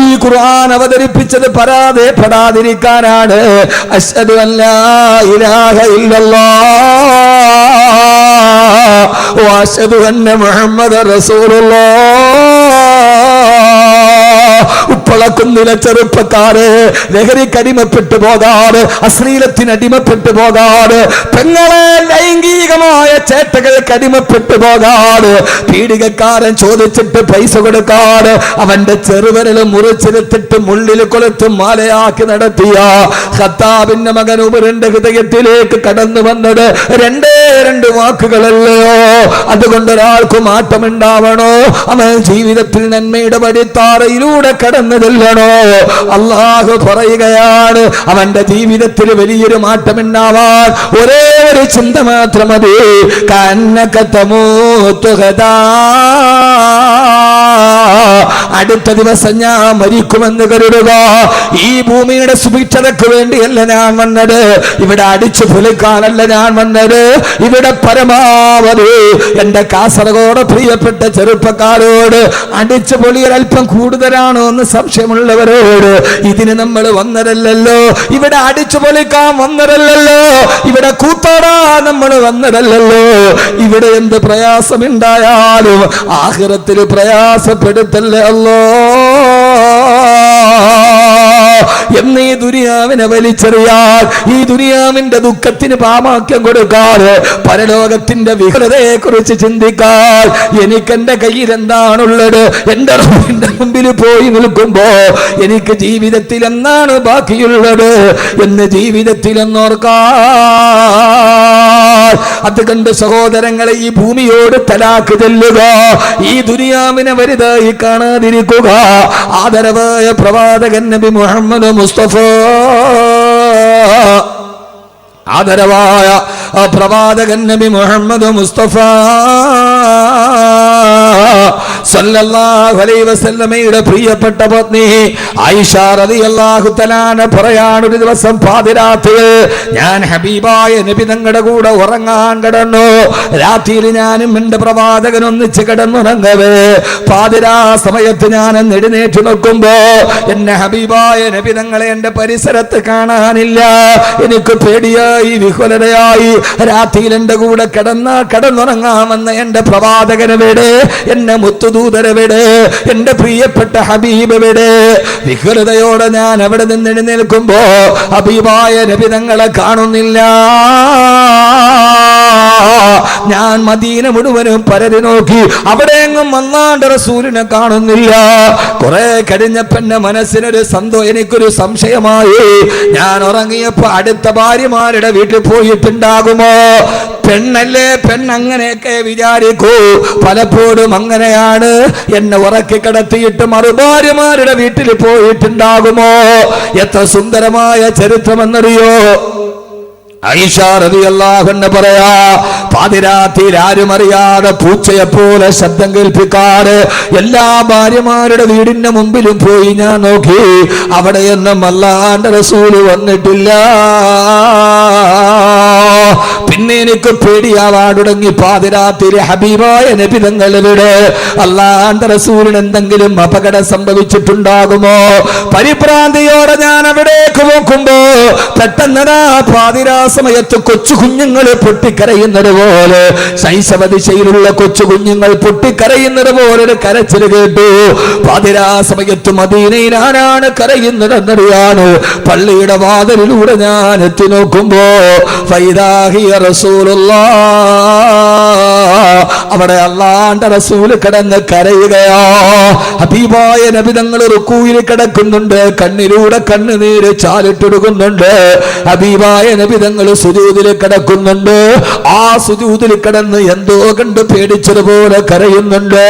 ഈ ഖുർആൻ അവതരിപ്പിച്ചത് പരാജയപ്പെടാതിരിക്കാനാണ്. അശ്ഹദു അല്ലാ ഇലാഹ ഇല്ലല്ലാഹ് വഅശ്ഹദു അന്ന മുഹമ്മദർ റസൂലുള്ളാഹ്. ഉപ്പളക്കുന്നിലെ ചെറുപ്പക്കാര് ലഹരിക്കടിമപ്പെട്ടു പോകാറ്, അശ്ലീലത്തിനടിമപ്പെട്ടു പോകാറ്, പെങ്ങളെ ലൈംഗികമായ ചേട്ടകൾക്ക് അടിമപ്പെട്ടു പോകാറ്, പീഡികക്കാരൻ ചോദിച്ചിട്ട് പൈസ കൊടുക്കാറ്, അവന്റെ ചെറുവിരൽ മുറിച്ചെടുത്തിട്ട് മുള്ളിൽ കൊളുത്ത് മാലയാക്കി നടത്തിയ ഖത്താബിന്റെ മകൻ ഉമറിന്റെ ഹൃദയത്തിലേക്ക് കടന്നു വന്നത് 2 വാക്കുകളല്ലയോ. അതുകൊണ്ട് ഒരാൾക്ക് മാറ്റമുണ്ടാവണോ? അവൻ ജീവിതത്തിൽ നന്മയുടെ വഴിത്താറയിലൂടെ കടന്നതല്ലണോ? അല്ലാഹു പറയുകയാണ്, അവന്റെ ജീവിതത്തിൽ വലിയൊരു മാറ്റമുണ്ടാവാൻ ഒരേ ഒരു ചിന്ത മാത്രം മതി. കന്നക തമൂതു ഗദാ, അടുത്ത ദിവസം ഞാൻ മരിക്കുമെന്ന് കരുതുക. ഈ ഭൂമിയുടെ സുഭിക്ഷതയ്ക്ക് വേണ്ടിയല്ല ഞാൻ വന്നത്, ഇവിടെ അടിച്ചു പൊളിക്കാനല്ല ഞാൻ വന്നത്. ഇവിടെ പരമാവധി എന്റെ കാസർഗോഡ് പ്രിയപ്പെട്ട ചെറുപ്പക്കാരോട് അടിച്ചു പൊളിയൽ അല്പം കൂടുതലാണോ എന്ന് സംശയമുള്ളവരോട്, ഇതിന് നമ്മൾ വന്നതല്ലല്ലോ, ഇവിടെ അടിച്ചു പൊളിക്കാൻ വന്നതല്ലല്ലോ, ഇവിടെ കൂത്താടാൻ നമ്മൾ വന്നതല്ലല്ലോ. ഇവിടെ എന്ത് പ്രയാസമുണ്ടായാലും ആഖിറത്തിൽ പ്രയാസപ്പെടുത്തല്ലേ അല്ലോ എന്നീ ദുനിയാവിനെ വലിച്ചെറിയാൻ, ഈ ദുനിയാവിന്റെ ദുഃഖത്തിന് പാമാക്യം കൊടുക്കാൻ, പരലോകത്തിന്റെ വിഹ്വലതയെ കുറിച്ച് ചിന്തിക്കാൻ, എനിക്കെന്റെ കയ്യിൽ എന്താണുള്ളത്, എന്റെ റബ്ബിന്റെ മുമ്പിൽ പോയി നിൽക്കുമ്പോ എനിക്ക് ജീവിതത്തിൽ എന്താണ് ബാക്കിയുള്ളത് എന്ന് ജീവിതത്തിൽ എന്നോർക്കാൻ. അതുകൊണ്ട് സഹോദരങ്ങളെ, ഈ ഭൂമിയോട് തലാക്ക് ചെല്ലുക, ഈ ദുനിയാവിനെ വലുതായി കാണാതിരിക്കുക. ആദരവായ പ്രവാചകൻ നബി മുഹമ്മദ് മുസ്തഫ, ആദരവായ പ്രവാചകൻ നബി മുഹമ്മദ് മുസ്തഫ സല്ലല്ലാഹു അലൈഹി വസല്ലമയുടെ പ്രിയപ്പെട്ട പത്നി ആയിഷ റളിയല്ലാഹു തആല പറയാണ്, ഒരു ദിവസം പാതിരാത്രിയിൽ ഞാൻ ഹബീബായ നബി തങ്ങളുടെ കൂടെ ഉറങ്ങാൻ കിടന്നു. രാത്രിയിൽ ഞാനും എന്റെ പ്രവാചകൻ ഒന്നിച്ച് കിടന്നുറങ്ങവേ പാതിരാ സമയത്ത് ഞാൻ എഴുന്നേറ്റ് നോക്കുമ്പോ എന്നെ ഹബീബായ നബി തങ്ങളെ എന്റെ പരിസരത്ത് കാണാനില്ല. എനിക്ക് പേടിയായി, വിഹ്വലതയായി. രാത്രിയിൽ എന്റെ കൂടെ കിടന്നുറങ്ങാമെന്ന എന്റെ പ്രവാചകനെവിടെ, എന്നെ മുത്തുദൂതരെവിടെ, എന്റെ പ്രിയപ്പെട്ട ഹബീബെവിടെ? വിഹ്വലതയോടെ ഞാൻ അവിടെ നിന്ന് എഴുന്നേൽക്കുമ്പോ ഹബീബായ നബി തങ്ങളെ കാണുന്നില്ല. ഞാൻ മദീന മുഴുവനും പരതി നോക്കി, അവിടെ എങ്ങും അല്ലാഹുവിന്റെ റസൂലിനെ കാണുന്നില്ല. കുറെ കഴിഞ്ഞപ്പന്റെ മനസ്സിനൊരു എനിക്കൊരു സംശയമായി. ഞാൻ ഉറങ്ങിയപ്പോ അടുത്ത ഭാര്യമാരുടെ വീട്ടിൽ പോയിട്ടുണ്ടാകുമോ? പെണ്ണല്ലേ, പെണ്ണങ്ങനെയൊക്കെ വിചാരിക്കൂ. പലപ്പോഴും അങ്ങനെയാണ്. എന്നെ ഉറക്കി കിടത്തിയിട്ട് മറുഭാര്യമാരുടെ വീട്ടിൽ പോയിട്ടുണ്ടാകുമോ? എത്ര സുന്ദരമായ ചരിത്രമെന്നറിയോ? ആയിഷ റളിയല്ലാഹു അൻഹ പറയാ, പാതിരാത്രിയിൽ ആരും അറിയാതെ പൂച്ചയെ പോലെ ശബ്ദം കേൾപ്പിക്കാറ് എല്ലാ ഭാര്യമാരുടെ വീടിന്റെ മുമ്പിലും പോയി ഞാൻ നോക്കി. അവിടെയൊന്നും അല്ലാഹുവിന്റെ റസൂല് വന്നിട്ടില്ല. പിന്നെ എനിക്ക് പേടിയാവാൻ തുടങ്ങി. പാതിരാത്രിയിൽ ഹബീബായ നബി തങ്ങളുടെ അല്ലാഹുവിന്റെ റസൂലിന് എന്തെങ്കിലും അപകടം സംഭവിച്ചിട്ടുണ്ടാകുമോ? പരിഭ്രാന്തിയോടെ ഞാൻ അവിടേക്ക് നോക്കുമ്പോ പെട്ടെന്നതാ പാതിരാ സമയത്ത് കൊച്ചു കുഞ്ഞുങ്ങൾ പൊട്ടിക്കരയുന്നത് പോലെ, ശൈശവദിശയിലുള്ള കൊച്ചു കുഞ്ഞുങ്ങൾ പൊട്ടിക്കരയുന്നത് പോലെ ഒരു കരച്ചിൽ കേട്ടു. പാതിരാ സമയത്ത് മദീനയിൽ ആരാണ് കരയുന്നതെന്നറിയാനോ? പള്ളിയുടെ വാതിലിലൂടെ ഞാൻ എത്തി നോക്കുമ്പോ ഫൈദാഹിയ റസൂലുള്ളാഹ്, അവിടെ അല്ലാഹുവിന്റെ റസൂൽ കിടന്ന് കരയുകയാ. ഹബീബായ നബി തങ്ങൾ റുക്കൂയിൽ കിടക്കുന്നുണ്ട്, കണ്ണിലൂടെ കണ്ണുനീര് ചാലിട്ടൊടുക്കുന്നുണ്ട്. ഹബീബായ നബി തങ്ങൾ സുജൂദിൽ കിടക്കുന്നുണ്ട്. ആ സുജൂദിൽ കിടന്ന് എന്തോ കണ്ട് പേടിച്ചതുപോലെ കരയുന്നുണ്ട്.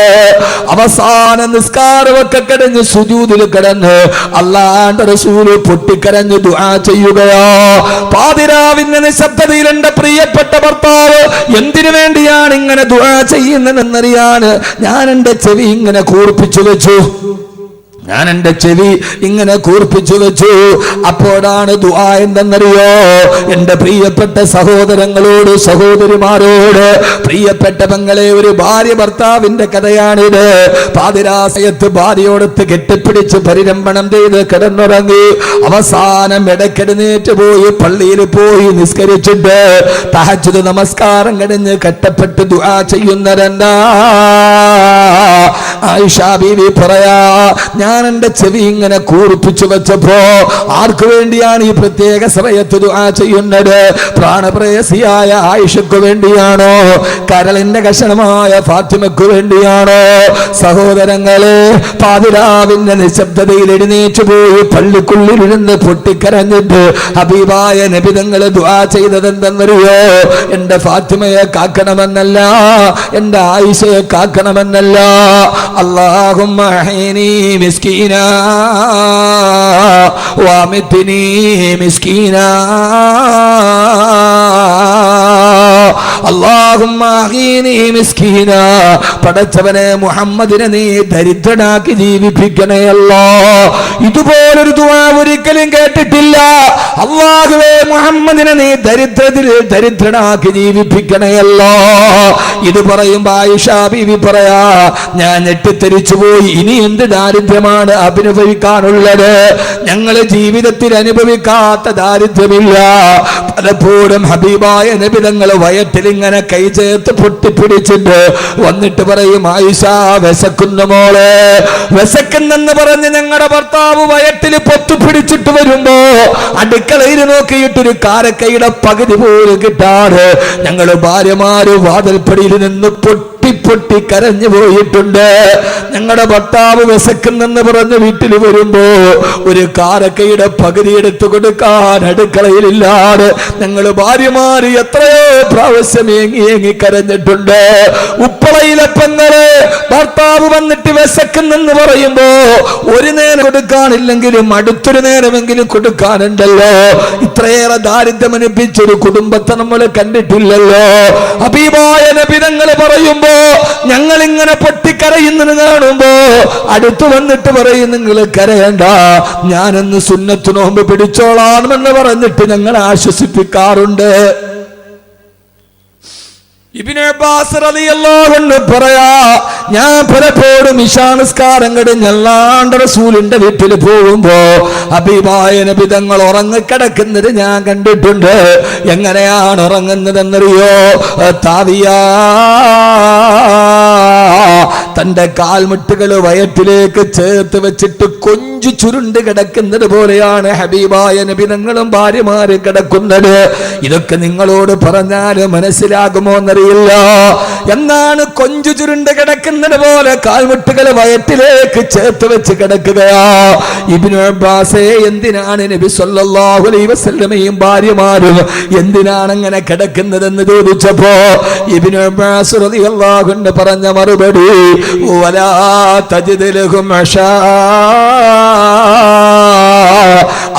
അവസാന നിസ്കാരമൊക്കെ കഴിഞ്ഞ് സുജൂദിൽ കിടന്ന് അല്ലാഹുവിന്റെ റസൂല് പൊട്ടിക്കരഞ്ഞ് ദുആ ചെയ്യുകയാ. പാതിരാവിന്റെ നിശബ്ദതയിൽ എന്റെ പ്രിയപ്പെട്ട ഭർത്താവ് എന്തിനു വേണ്ടിയാണ് ഇങ്ങനെ ദുആ ചെയ്യുന്നതെന്നറിയാൻ ഞാൻ എന്റെ ചെവി ഇങ്ങനെ കൂർപ്പിച്ചു വെച്ചു. അപ്പോഴാണ് ദുആ എന്തെന്നറിയോ? എന്റെ പ്രിയപ്പെട്ട സഹോദരങ്ങളോട് സഹോദരിമാരോട്, പ്രിയപ്പെട്ട പെങ്ങളെ, ഒരു ഭാര്യ ഭർത്താവിന്റെ കഥയാണിത്. പാതിരാസയത്ത് ഭാര്യയോടൊത്ത് കെട്ടിപ്പിടിച്ച് പരിരംഭണം ചെയ്ത് കിടന്നുറങ്ങി. അവസാനം ഇടയ്ക്കെഴുന്നേറ്റ് പോയി പള്ളിയിൽ പോയി നിസ്കരിച്ചിട്ട് തഹജ്ജുദ് നമസ്കാരം കഴിഞ്ഞ് കെട്ടപ്പെട്ട് ദുആ ചെയ്യുന്നവരെന്താ? ആയിഷ ബീവി പറയാ, ഞാൻ എന്റെ ചെവി ഇങ്ങനെ കൂർപ്പിച്ചു വെച്ചപ്പോ ആർക്കു വേണ്ടിയാണ് ഈ പ്രത്യേക സമയത്ത് ദുആ ചെയ്യുന്നത്? പ്രാണപ്രേയസിയായ ആയിഷയ്ക്ക് വേണ്ടിയാണോ? കരളിന്റെ കഷണമായ ഫാത്തിമയ്ക്ക് വേണ്ടിയാണോ? സഹോദരങ്ങളെ, പാതിരാവിന്റെ നിശബ്ദതയിൽ എഴുന്നേറ്റ് പോയി പള്ളിക്കുള്ളിലിരുന്ന് പൊട്ടിക്കരഞ്ഞിട്ട് ഹബീബായ നബി തങ്ങൾ ദുആ ചെയ്തതെന്തെന്നറിയോ? എന്റെ ഫാത്തിമയെ കാക്കണമെന്നല്ല, എന്റെ ആയിഷയെ കാക്കണമെന്നല്ല. അല്ലാഹുമ്മ അഹീനി മിസ്കീനാ വഅമിത്നി മിസ്കീനാ, അല്ലാഹുമ്മ അഹീനി മിസ്കീനാ. പടച്ചവനെ, മുഹമ്മദിനെ നീ ദരിദ്രനാക്കി ജീവിപ്പിക്കണേ അല്ലാ. ഇതുപോലൊരു ദുആ ഒരിക്കലും കേട്ടിട്ടില്ല. അല്ലാഹുവേ, മുഹമ്മദിനെ നീ ദരിദ്രനാക്കി ജീവിപ്പിക്കണേ അല്ലാ. ഇത് പറയുമ്പോ ആയിഷ ബീവി പറയാ, ഞാൻ ഞെട്ടിത്തെരിച്ചു പോയി. ഇനി എന്ത് ദാരിദ്ര്യമാണ് അനുഭവിക്കാനുള്ളത്? ഞങ്ങള് ജീവിതത്തിൽ അനുഭവിക്കാത്ത ദാരിദ്ര്യമില്ല. പലപ്പോഴും ഹബീബായ നബി തങ്ങൾ വയറ്റിൽ ഇങ്ങനെ കൈ ചേർത്ത് പൊട്ടിപ്പിടിച്ചിട്ട് വന്നിട്ട് പറയും, ആയിഷ വിശക്കുന്നു മോളെ, വിശക്കുന്നെന്ന് പറഞ്ഞ് ഞങ്ങളുടെ ഭർത്താവ് വയറ്റിൽ പൊത്തുപിടിച്ചിട്ട് വരുമ്പോ അടുക്കളയിൽ നോക്കിയിട്ടൊരു കാരക്കയുടെ പകുതി പോലും കിട്ടാറ് ഞങ്ങള് ഭാര്യമാര് വാതിൽപ്പടിയിൽ നിന്ന് പൊട്ടി കരഞ്ഞു പോയിട്ടുണ്ട്. ഞങ്ങളുടെ ഭർത്താവ് വിശക്കുന്നെന്ന് പറഞ്ഞ് വീട്ടിൽ വരുമ്പോ ഒരു കാരക്കയുടെ പകുതി എടുത്തു കൊടുക്കാൻ അടുക്കളയിലില്ലാതെ ഞങ്ങള് ഭാര്യമാര് എത്രയോ പ്രാവശ്യം ഏങ്ങി കരഞ്ഞിട്ടുണ്ട്. ഉപ്പളയിലെ പെങ്ങള് ഭർത്താവ് വന്നിട്ട് വിശക്കുന്നെന്ന് പറയുമ്പോ ഒരു നേരം കൊടുക്കാനില്ലെങ്കിലും അടുത്തൊരു നേരമെങ്കിലും കൊടുക്കാനുണ്ടല്ലോ. ഇത്രയേറെ ദാരിദ്ര്യം അനുഭവിച്ചൊരു കുടുംബത്തെ നമ്മൾ കണ്ടിട്ടില്ലല്ലോ. ഹബീബായ നബി തങ്ങൾ പറയുമ്പോ ഞങ്ങൾ ഇങ്ങനെ പൊട്ടിക്കരയുന്നത് കാണുമ്പോ അടുത്തു വന്നിട്ട് പറയും, നിങ്ങൾ കരയണ്ട, ഞാനൊന്ന് സുന്നത്ത് നോമ്പ് പിടിച്ചോളാമെന്ന് പറഞ്ഞിട്ട് ഞങ്ങൾ ആശ്വസിപ്പിക്കാറുണ്ട്. ഇബ്നു അബ്ബാസ് റളിയല്ലാഹു അൻഹു പറയാ, ഞാൻ പലപ്പോഴും ഇശാ നിസ്കാരം കഴിഞ്ഞ് അല്ലാഹുവിന്റെ റസൂലിന്റെ വീട്ടിൽ പോകുമ്പോ ഹബീബായ നബി തങ്ങൾ ഉറങ്ങിക്കിടക്കുന്നത് ഞാൻ കണ്ടിട്ടുണ്ട്. എങ്ങനെയാണ് ഉറങ്ങുന്നതെന്നറിയോ? താവിയാ, തന്റെ കാൽമുട്ടുകൾ വയറ്റിലേക്ക് ചേർത്ത് വെച്ചിട്ട് കൊഞ്ചു ചുരുണ്ട് കിടക്കുന്നത് പോലെയാണ് ഹബീബായ നബി തങ്ങളും ഭാര്യമാരും കിടക്കുന്നത്. ഇതൊക്കെ നിങ്ങളോട് പറഞ്ഞാൽ മനസ്സിലാകുമോ എന്നറിയില്ല. എന്നാണ് കൊഞ്ചു ചുരുണ്ട് കിടക്കുന്നത് പോലെ കാൽമുട്ടുകൾ വയറ്റിലേക്ക് ചേർത്ത് വെച്ച് കിടക്കുകയാ. ഇബ്നു അബ്ബാസേ, എന്തിനാണ് നബി സല്ലല്ലാഹു അലൈഹി വസല്ലമയും ഭാര്യമാരും എന്തിനാണ് അങ്ങനെ കിടക്കുന്നതെന്ന് ചോദിച്ചപ്പോ ഇബ്നു അബ്ബാസ് റളിയല്ലാഹു അൻഹു പറഞ്ഞ മറുപടി, വലാ തജിദ് ലഹും അശാ,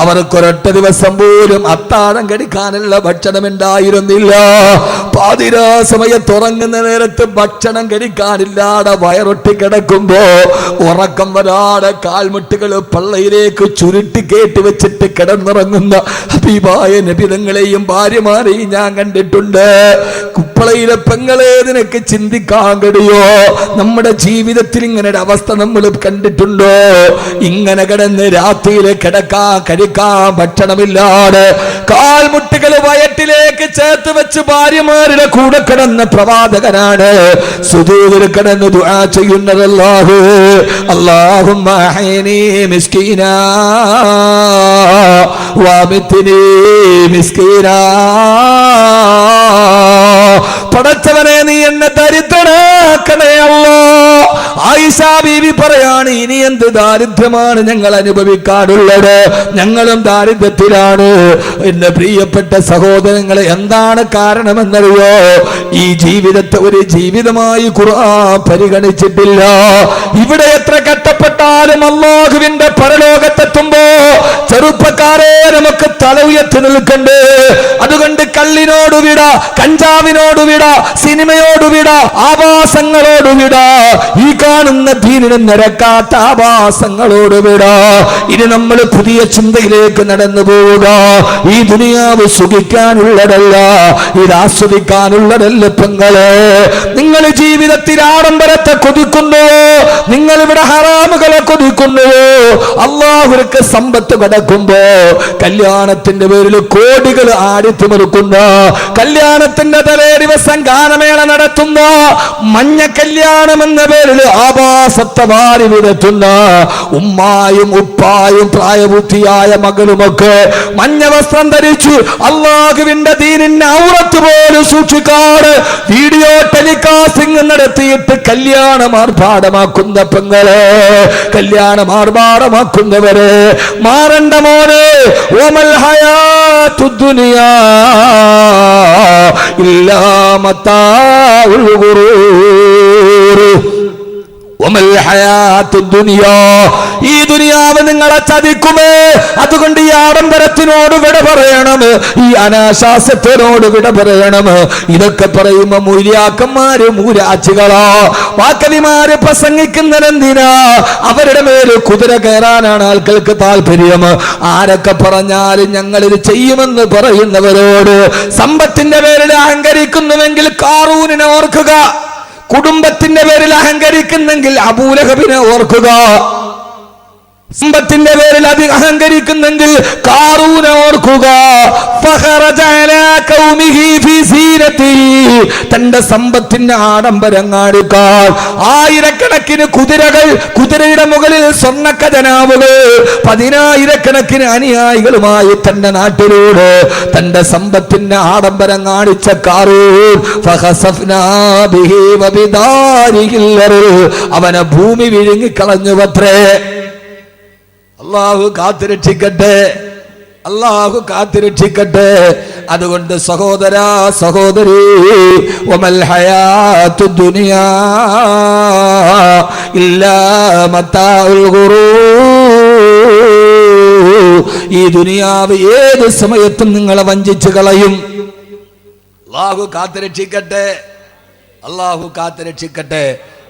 അവർക്കൊരൊറ്റ ദിവസം പോലും അത്താഴം കഴിക്കാനുള്ള ഭക്ഷണം ഉണ്ടായിരുന്നില്ല. പാതിരാ സമയത്ത് ഉറങ്ങുന്ന നേരത്ത് ഭക്ഷണം കഴിക്കാനില്ലാതെ വയറൊട്ടി കിടക്കുമ്പോ ഉറക്കം വരാതെ കാൽമുട്ടുകൾ പള്ളയിലേക്ക് ചുരുട്ടി കേട്ടി വെച്ചിട്ട് കിടന്നുറങ്ങുന്ന ഹബീബായ നബി തങ്ങളെയും ഭാര്യമാരെയും ഞാൻ കണ്ടിട്ടുണ്ട്. കുപ്പളയിലെ പെങ്ങളെ, നിനക്ക് ചിന്തിക്കാൻ കഴിയോ? നമ്മുടെ ജീവിതത്തിൽ ഇങ്ങനെ ഒരു അവസ്ഥ നമ്മൾ കണ്ടിട്ടുണ്ടോ? ഇങ്ങനെ കിടന്ന് രാത്രിയില് കഴിക്കാൻ ഭക്ഷണമില്ലാതെ കാൽമുട്ടുകൾ വയറ്റിലേക്ക് ചേർത്ത് വെച്ച് ഭാര്യമാരുടെ കൂടെ കിടന്ന പ്രവാചകനാണ് സുജൂദിൽ കിടന്ന് ദുആ ചെയ്യുന്നത്. അല്ലാഹുമ്മ അഹ്യിനി മിസ്കീനാ വഅമിത്നി മിസ്കീനാ. പടച്ചവനെ, നീ എന്നെ ദരിദ്രനാക്കണേ അല്ലാ. ആയിഷ ബീവി പറയാണ്, ഇനി എന്ത് ദാരിദ്ര്യമാണ് ഞങ്ങൾ അനുഭവിക്കാറുള്ളത്? ഞങ്ങളും ദാരിദ്ര്യത്തിലാണ്. എന്റെ പ്രിയപ്പെട്ട സഹോദരങ്ങളെ, എന്താണ് കാരണമെന്നറിയോ? ഈ ജീവിതത്തെ ഒരു ജീവിതമായി ഖുർആൻ പരിഗണിച്ചിട്ടില്ല. ഇവിടെ എത്ര കഷ്ടപ്പെട്ടാലും അല്ലാഹുവിന്റെ പരലോകത്തെത്തുമ്പോ ചെറുപ്പക്കാരെ നമുക്ക് തല ഉയർത്തി നിൽക്കണ്ടേ. അതുകൊണ്ട് കള്ളിനോട് വിട, കഞ്ചാവിനോട് വിട, സിനിമയോട് വിട, ആഭാസങ്ങളോട് വിട, ഈ കാണുന്ന ദീനിന് നിരക്കാത്ത ആഭാസങ്ങളോട് വിട. ഇനി നമ്മൾ പുതിയ ചിന്തയിലേക്ക് നടന്നു പോവുക. ഈ ദുനിയാവ് സുഖിക്കാനുള്ളതല്ല, ഇത് ആസ്വദിക്കാനുള്ളതല്ല. പെങ്ങളെ, നിങ്ങൾ ജീവിതത്തിൽ ആഡംബരത്തെ കൊതിക്കുന്നുവോ? നിങ്ങൾ ഇവിടെ ഹറാമുകളെ കൊതിക്കുന്നുവോ? അല്ലാഹുവിற்கு സമ്പത്ത് കിടക്കുമ്പോ കല്യാണത്തിന്റെ പേരിൽ കോടികൾ ആടിത്തിമിറുക്കുന്ന, കല്യാണത്തിന്റെ തലേ ദിവസം ഗാനമേള നടത്തുന്ന, മഞ്ഞ കല്യാണം എന്ന പേരിൽ ആഭാസത്തെ വാരി വിരത്തുന്ന ഉമ്മായും ഉപ്പായും പ്രായപൂർത്തിയായ മകളുമൊക്കെ മഞ്ഞ വസ്ത്രം ധരിച്ചു അല്ലാഹുവിന്റെ ദീനിന്റെ ഔറത്ത് പോലും സൂക്ഷിക്കാറ് വീഡിയോ ടെലികാസ്റ്റിംഗ് നടത്തിയിട്ട് കല്യാണം ആർഭാടമാക്കുന്ന പെങ്ങളെ, കല്യാണം ആർഭാടമാക്കുന്നവരെ മാറണ്ട മോനെ. ഓമൽ ഹയാത്തു ദുനിയാ ഇല്ലാ മതാഉൽ ഗുറൂർ. ഈ ദുനിയാവ് നിങ്ങളെ ചതിക്കുമേ. അതുകൊണ്ട് ഈ ആഡംബരത്തിനോട് വിട പറയണം, ഈ അനാശാസ്യത്തിനോട് വിട പറയണം. ഇതൊക്കെ പറയുമ്പോ മൂര്യാക്കന്മാര് മൂരാച്ചികളാ, വാക്കവിമാര് പ്രസംഗിക്കുന്നതെന്തിനാ? അവരുടെ മേല് കുതിര കയറാനാണ് ആൾക്കാർക്ക് താല്പര്യം. ആരൊക്കെ പറഞ്ഞാലും ഞങ്ങൾ ഇത് ചെയ്യുമെന്ന് പറയുന്നവരോട് സമ്പത്തിന്റെ പേരിൽ അഹങ്കരിക്കുന്നുവെങ്കിൽ കാറൂനിനെ ഓർക്കുക. കുടുംബത്തിന്റെ പേരിൽ അഹങ്കരിക്കുന്നെങ്കിൽ അബൂലഹബിനെ ഓർക്കുക. സമ്പത്തിന്റെ പേരിൽ അഹങ്കരിക്കുന്നെങ്കിൽ കാറൂനെ ഓർക്കുക. തന്റെ സമ്പത്തിന്റെ ആഡംബരം കാണിക്കാൻ ആയിരക്കണക്കിന് കുതിരകൾ, കുതിരയുടെ മുകളിൽ സ്വർണ്ണ ഖജനാവുകൾ, 10,000കണക്കിന് അനുയായികളുമായി തന്റെ നാട്ടിലൂടെ തന്റെ സമ്പത്തിന്റെ ആഡംബരം കാണിച്ച കാറൂൻ അവനെ ഭൂമി വിഴുങ്ങിക്കളഞ്ഞുവത്രേ. അല്ലാഹു കാത്തുരക്ഷിക്കട്ടെ, അല്ലാഹു കാത്തുരക്ഷിക്കട്ടെ. അതുകൊണ്ട് സഹോദരാ സഹോദരി, വമൽ ഹയാത്തു ദുനിയാ ഇല്ലാ മതാഉൽ ഗുറൂർ. ഈ ദുനിയാവ് ഏത് സമയത്തും നിങ്ങളെ വഞ്ചിച്ചു കളയും. അല്ലാഹു കാത്തുരക്ഷിക്കട്ടെ, അല്ലാഹു കാത്തുരക്ഷിക്കട്ടെ.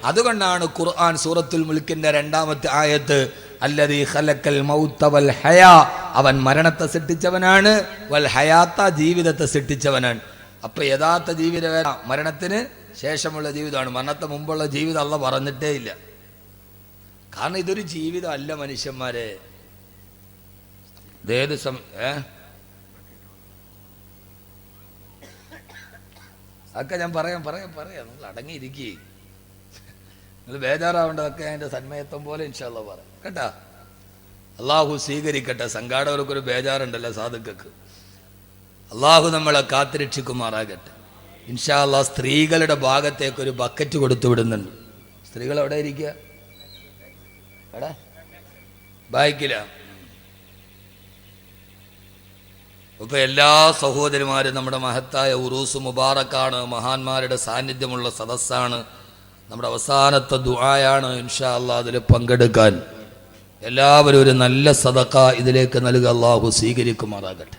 അതുകൊണ്ടാണ് ഖുർആൻ സൂറത്തുൽ മുൽക്കിന്റെ 2ാമത്തെ ആയത്ത് അല്ലദീ ഖലഖൽ മൗത വൽ ഹയാ, അവൻ മരണത്തെ സൃഷ്ടിച്ചവനാണ്, വൽ ഹയാത്ത ജീവിതത്തെ സൃഷ്ടിച്ചവനാണ്. അപ്പൊ യഥാർത്ഥ ജീവിതം മരണത്തിന് ശേഷമുള്ള ജീവിതമാണ്. മരണത്തെ മുമ്പുള്ള ജീവിതം അല്ലാഹു പറഞ്ഞിട്ടേ ഇല്ല. കാരണം ഇതൊരു ജീവിതം അല്ല മനുഷ്യന്മാരെ. ഏത് അതൊക്കെ ഞാൻ പറയാം നിങ്ങൾ അടങ്ങിയിരിക്കേ. നിങ്ങൾ ബേജാറാവേണ്ടതൊക്കെ അതിന്റെ സന്മയത്വം പോലെ ഇൻഷാ അല്ലാഹ് പറയാം കേട്ടാ. അള്ളാഹു സ്വീകരിക്കട്ടെ. സംഘാടകർക്കൊരു ബേജാറുണ്ടല്ലോ സാധുക്കൾക്ക്. അള്ളാഹു നമ്മളെ കാത്തുരക്ഷിക്കുമാറാകട്ടെ. ഇൻഷാ അള്ളാഹ് സ്ത്രീകളുടെ ഭാഗത്തേക്ക് ഒരു ബക്കറ്റ് കൊടുത്തു വിടുന്നുണ്ട്. സ്ത്രീകൾ എവിടെ ഇരിക്കുക? എടാ ബാക്കില. ഇപ്പൊ എല്ലാ സഹോദരിമാരും നമ്മുടെ മഹത്തായ ഉറൂസ് മുബാറക്കാണ്, മഹാന്മാരുടെ സാന്നിധ്യമുള്ള സദസ്സാണ്, നമ്മുടെ അവസാനത്തെ ദുആയാണ്. ഇൻഷാ അള്ളാഹ് അതിൽ പങ്കെടുക്കാൻ എല്ലാവരും ഒരു നല്ല സദഖ ഇതിലേക്ക് നൽകുക. അള്ളാഹു സ്വീകരിക്കുമാറാകട്ടെ.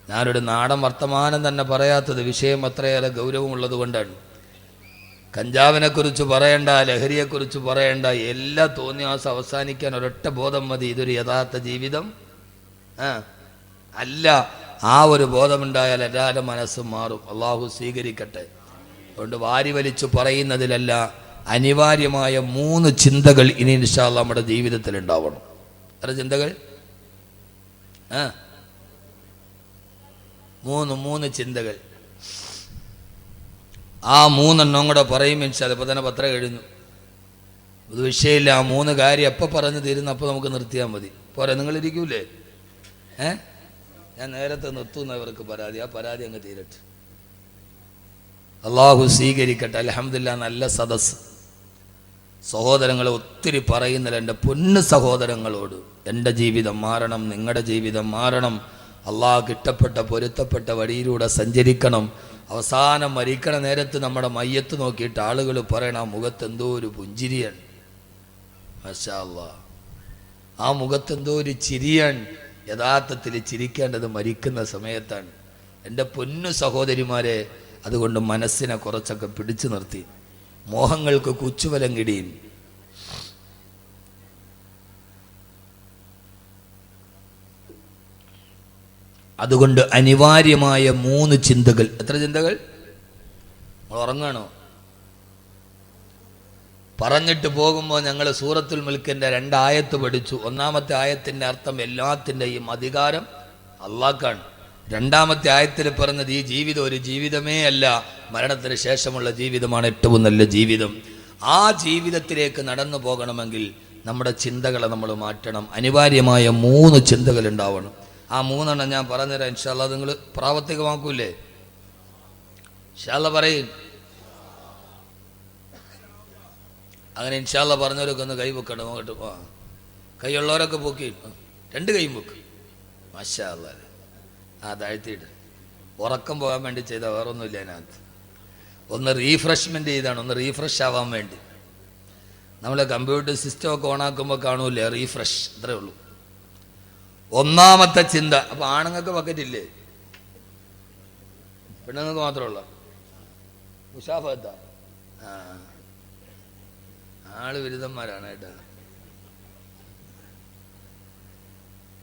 ഞാനൊരു നാടൻ വർത്തമാനം തന്നെ പറയാത്തത് വിഷയം അത്രയേറെ ഗൗരവമുള്ളത് കൊണ്ടാണ്. കഞ്ചാവിനെക്കുറിച്ച് പറയണ്ട, ലഹരിയെക്കുറിച്ച് പറയണ്ട, എല്ലാ തോന്നിയാസം അവസാനിക്കാൻ ഒരൊറ്റ ബോധം മതി, ഇതൊരു യഥാർത്ഥ ജീവിതം അല്ല. ആ ഒരു ബോധമുണ്ടായാൽ എല്ലാവരുടെ മനസ്സും മാറും. അള്ളാഹു സ്വീകരിക്കട്ടെ. അതുകൊണ്ട് വാരി വലിച്ചു പറയുന്നതിലല്ല, അനിവാര്യമായ 3 ചിന്തകൾ ഇനി ഇൻഷാ അല്ലാഹ് നമ്മുടെ ജീവിതത്തിൽ ഉണ്ടാവണം. എത്ര ചിന്തകൾ? മൂന്ന് ചിന്തകൾ. ആ 3 എണ്ണം കൂടെ പറയും ഇൻഷാ അല്ലാഹ്. ഇപ്പോൾ തന്നെ പത്രം കഴിഞ്ഞു, അത് വിഷയമില്ല. ആ 3 കാര്യം എപ്പോൾ പറഞ്ഞു തീരുന്നു അപ്പോൾ നമുക്ക് നിർത്തിയാൽ മതി. പോരെ? നിങ്ങളിരിക്കൂലേ? ഞാൻ നേരത്തെ നിർത്തുന്നവർക്ക് പരാതി, ആ പരാതി അങ്ങ് തീരട്ടെ. അള്ളാഹു സ്വീകരിക്കട്ടെ. അൽഹംദുലില്ലാഹ്, നല്ല സദസ്സ്. സഹോദരങ്ങളെ ഒത്തിരി പറയുന്നില്ല. എൻ്റെ പൊന്നു സഹോദരങ്ങളോട്, എൻ്റെ ജീവിതം മാറണം, നിങ്ങളുടെ ജീവിതം മാറണം. അള്ളാഹ് ഇഷ്ടപ്പെട്ട പൊരുത്തപ്പെട്ട വഴിയിലൂടെ സഞ്ചരിക്കണം. അവസാനം മരിക്കണ നേരത്ത് നമ്മുടെ മയ്യത്ത് നോക്കിയിട്ട് ആളുകൾ പറയണം, ആ മുഖത്തെന്തോ ഒരു പുഞ്ചിരിയാണ്, മാഷാ അല്ലാഹ്, ആ മുഖത്തെന്തോ ഒരു ചിരിയാണ്. യഥാർത്ഥത്തിൽ ചിരിക്കേണ്ടത് മരിക്കുന്ന സമയത്താണ്. എൻ്റെ പൊന്നു സഹോദരിമാരെ, അതുകൊണ്ട് മനസ്സിനെ കുറച്ചൊക്കെ പിടിച്ചു നിർത്തി, മോഹങ്ങൾക്ക് കുച്ചുവലം കിടിയും. അതുകൊണ്ട് അനിവാര്യമായ 3 ചിന്തകൾ. എത്ര ചിന്തകൾ? ഉറങ്ങണോ? പറഞ്ഞിട്ട് പോകുമ്പോൾ ഞങ്ങൾ സൂറത്തുൽ മുൽക്കിൻ്റെ 2 ആയത്ത് പഠിച്ചു. 1-ാമത്തെ ആയത്തിൻ്റെ അർത്ഥം എല്ലാത്തിൻ്റെയും അധികാരം അള്ളാഹ്ക്കാണ്. 2-ാമത്തെ ആയത്തിൽ പറഞ്ഞത് ഈ ജീവിതം ഒരു ജീവിതമേ അല്ല, മരണത്തിന് ശേഷമുള്ള ജീവിതമാണ് ഏറ്റവും നല്ല ജീവിതം. ആ ജീവിതത്തിലേക്ക് നടന്നു പോകണമെങ്കിൽ നമ്മുടെ ചിന്തകളെ നമ്മൾ മാറ്റണം. അനിവാര്യമായ 3 ചിന്തകൾ ഉണ്ടാവണം. ആ 3 എണ്ണം ഞാൻ പറഞ്ഞുതരാം. ഇൻഷാ അല്ലാഹ് നിങ്ങൾ പ്രാവർത്തികമാക്കൂലേ? ഇൻഷാ അല്ലാഹ് പറയും. അങ്ങനെ ഇൻഷാ അല്ലാഹ് പറഞ്ഞവരൊക്കെ ഒന്ന് കൈ പൊക്കണം. നോക്കട്ടെ. കൈയുള്ളവരൊക്കെ പൊക്കി 2 കൈയും പൊക്ക്. മാഷാ അല്ലാഹ്. താഴ്ത്തിയിട്ട് ഉറക്കം പോകാൻ വേണ്ടി ചെയ്താൽ വേറൊന്നുമില്ല അതിനകത്ത്. ഒന്ന് റീഫ്രഷ്മെൻ്റ് ചെയ്താണ്, ഒന്ന് റീഫ്രഷ് ആവാൻ വേണ്ടി. നമ്മൾ കമ്പ്യൂട്ടർ സിസ്റ്റമൊക്കെ ഓണാക്കുമ്പോൾ കാണൂലേ റീഫ്രഷ്, അത്രേ ഉള്ളൂ. 1-ാമത്തെ ചിന്ത. അപ്പോൾ ആണുങ്ങൾക്ക് ബക്കറ്റില്ലേ? പെണ്ണുങ്ങൾക്ക് മാത്രമുള്ള മുഷാഫത്താ? ആള് ബിരുദന്മാരാണ് കേട്ടോ.